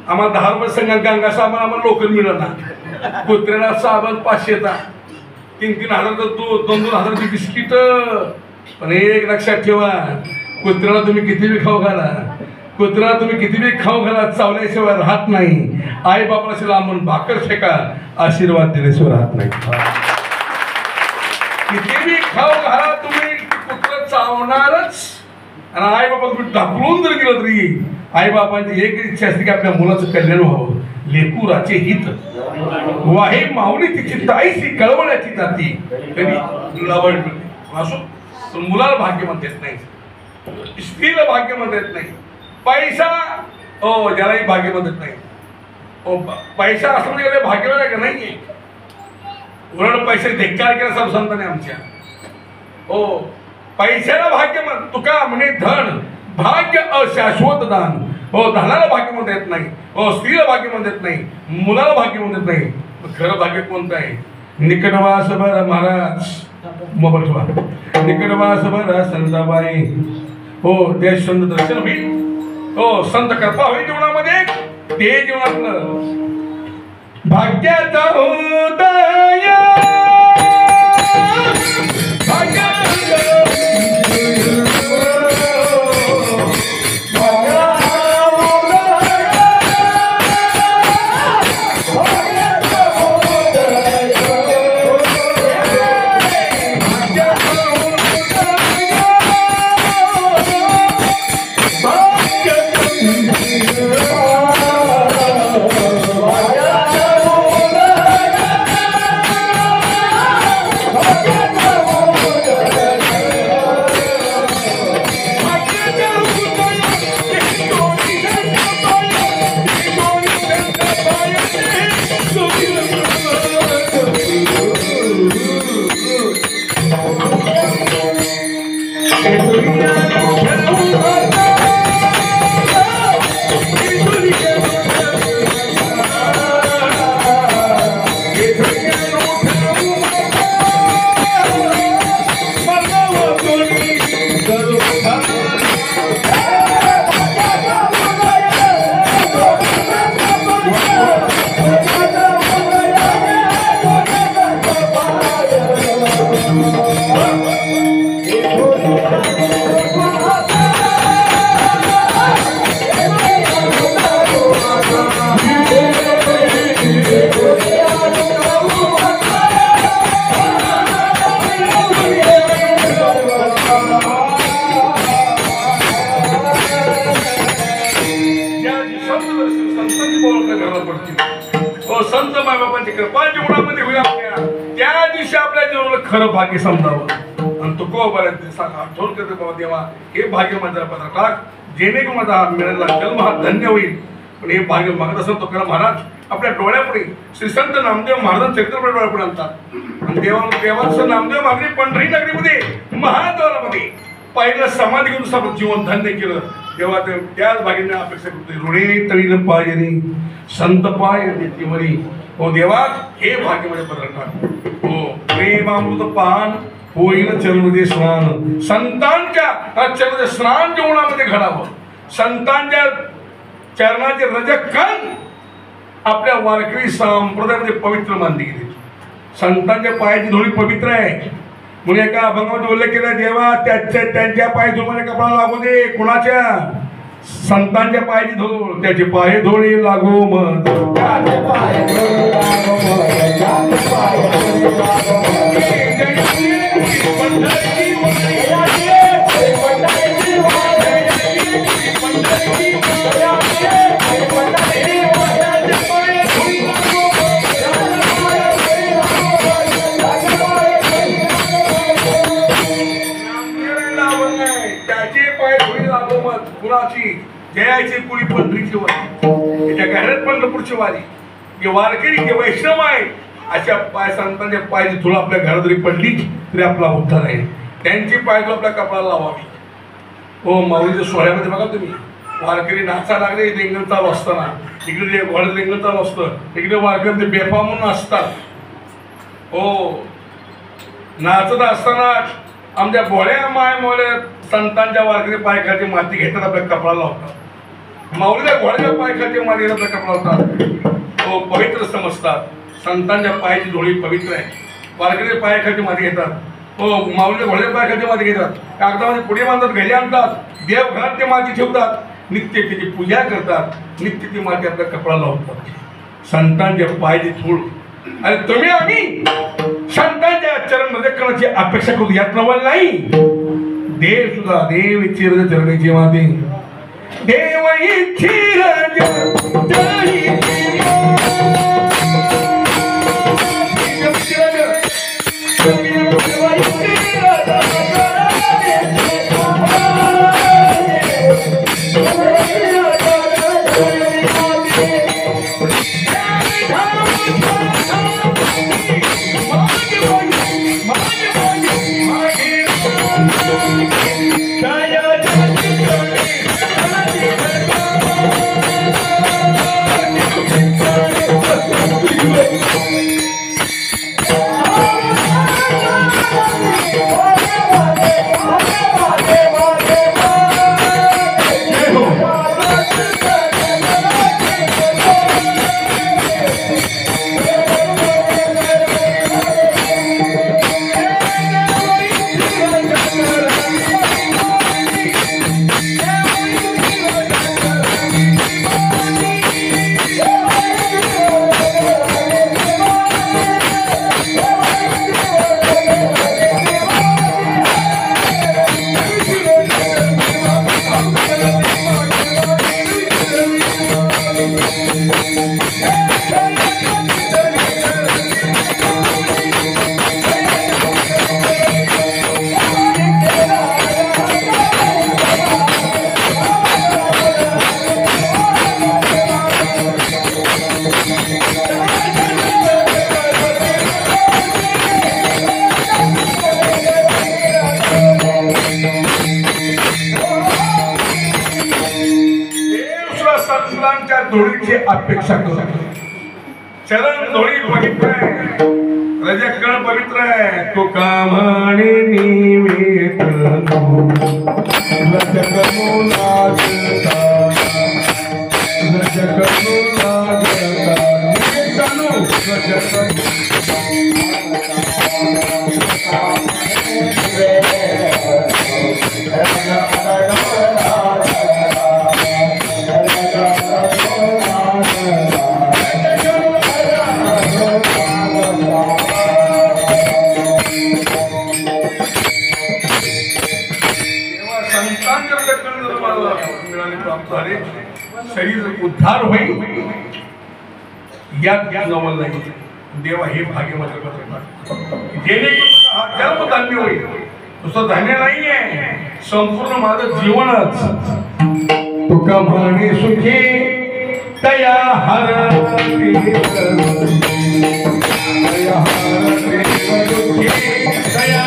आम्हाला 10 रुपये संघ गंगा साबण आम्हाला लोकल मिळत ना कुत्र्याला साबण 500चा 3-3 हजाराचं दूध 2-2 हजाराची बिस्किट पण एक लक्षात ठेवा कुत्र्याला तुम्ही किती बी खाऊ घाला कुत्र्याला तुम्ही किती बी खाऊ घाला चावल्याशिवाय राहत नाही आई बापाला लांबून भाकर फेका आशीर्वाद दिल्याशिवाय राहत नाही किती बी खाऊ घाला तुम्ही कुत्र चावणारच आणि आई बाबा तुम्ही ढकलून जर गेलं तरी आई बाबांची एक इच्छा असते की आपल्या मुलाचं कल्याण व्हावं लेकुराचे हित वाहे माऊली तिची ताईची कळवण्याची जाती कधी लवड असो पण मुलाला भाग्य म्हणता येत नाही स्त्रीला भाग्य म्हणता येत नाही पैसा हो ज्यालाही भाग्य म्हणत नाही हो पैसा असं म्हणजे भाग्यवान आहे का नाहीये उलट पैसे धिक्कार केला सब संतांनी आमच्या हो पैशाला भाग्य म्हण तुका म्हणे धन भाग्य अशाश्वत दान हो धनाला भाग्य म्हणता येत नाही हो स्त्रीला भाग्य म्हणता येत नाही मुलाला भाग्य म्हणता येत नाही खरं भाग्य कोणतं आहे निकटवास बर महाराज मोबटवा निकटवास बर संताबाई हो ते संत दर्शन होईल हो संत कृपा होईल जीवनामध्ये ते जीवनातलं भाग्याचा उदय कृपा जीवनामध्ये होईल आपल्या, त्या दिवशी आपल्या जीवनाला खरं भाग्य समजावं. आणि तो बऱ्याच सांगा आठवण करते बाबा देवा, हे भाग्य माझ्या पदरात टाक, जेणेकरून माझा मिळालेला जन्म हा धन्य होईल. पण हे भाग्य मागत असं तुकाराम महाराज आपल्या डोळ्यापुढे श्री संत नामदेव महाराज चरित्र डोळ्यापुढे आणतात. आणि देवाचं नामदेव मागणी पंढरी नगरीमध्ये महाद्वारामध्ये पहिलं समाधी घेऊन आपलं जीवन धन्य केलं. तेव्हा त्याच भाग्याने अपेक्षा करतो ऋणे तळीन पायरी संत पाय नित्यमरी. हो देवा, हे भाग्य माझ्या पदरात हो. प्रेमामृत पान होईल चरणमध्ये स्नान, संतांच्या चरणमध्ये स्नान जीवनामध्ये घडावं. संतांच्या चरणाचे रजकण आपल्या वारकरी संप्रदायामध्ये पवित्र मानली गेली. संतांच्या पायाची धुळी पवित्र आहे म्हणून एका अभंगामध्ये उल्लेख केला, देवा त्यांच्या पाय धुळी कपडा लागू दे. कुणाच्या? संतांच्या पायाची धूळ, त्याचे पाय धुळी लागू मग. कुणाची? जयाची कुळी पंढरीची वारी, त्याच्या घरात पंढरपूरची वारी. वारकरी जे वैष्णव आहे अशा पाय संतांच्या पायाची धूळ आपल्या घरात जरी पडली तरी आपला उद्धार आहे. त्यांची पाय धूळ आपल्या कपाळाला लावावी. हो, माऊलीच्या सोहळ्यामध्ये बघा तुम्ही, वारकरी नाचा लागले रिंगण चालू असताना, इकडे घोड्यात रिंगण चालू असतं, इकडे वारकरी बेफा म्हणून असतात. हो, नाचत असताना आमच्या भोळ्या माय मोळ्या संतांच्या वारकरी पायखाची माती घेतात, आपल्या कपडाला लावतात. माऊलीच्या घोड्याच्या पायखाची माती घेतात, आपल्या कपडा लावतात. हो, पवित्र समजतात. संतांच्या पायाची धुळी पवित्र आहे. वारकरी पायखाची माती घेतात. हो, माऊलीच्या घोड्याच्या पायखाची माती घेतात, कागदामध्ये पुढे बांधतात, घरी आणतात, देवघरात ते माती ठेवतात, नित्य त्याची पूजा करतात, नित्य ती माती आपल्या कपडाला लावतात. संतांच्या पायाची धूळ. आणि तुम्ही आम्ही संतांच्या चरणमध्ये करण्याची अपेक्षा करू, यात नवल नाही. देव सुद्धा देव चिर चरणाची माते, देव इच्छिर धुळीची अपेक्षा करतो. चरण धुळी पवित्र आहे, रजकण पवित्र आहे. तो कामणे निवेदन रजकणो लागता, रजकणो लागता निवेदनो रजकण. शरीर उद्धार होईल यात नवल नाही. देवा हे भाग्य माझ्या जेणेकरून हा जन्म धन्य होईल. नुसतं धन्य नाहीये, संपूर्ण माझं जीवनच. तुका म्हणे सुखी तया हरती तया हरती दुःखी तया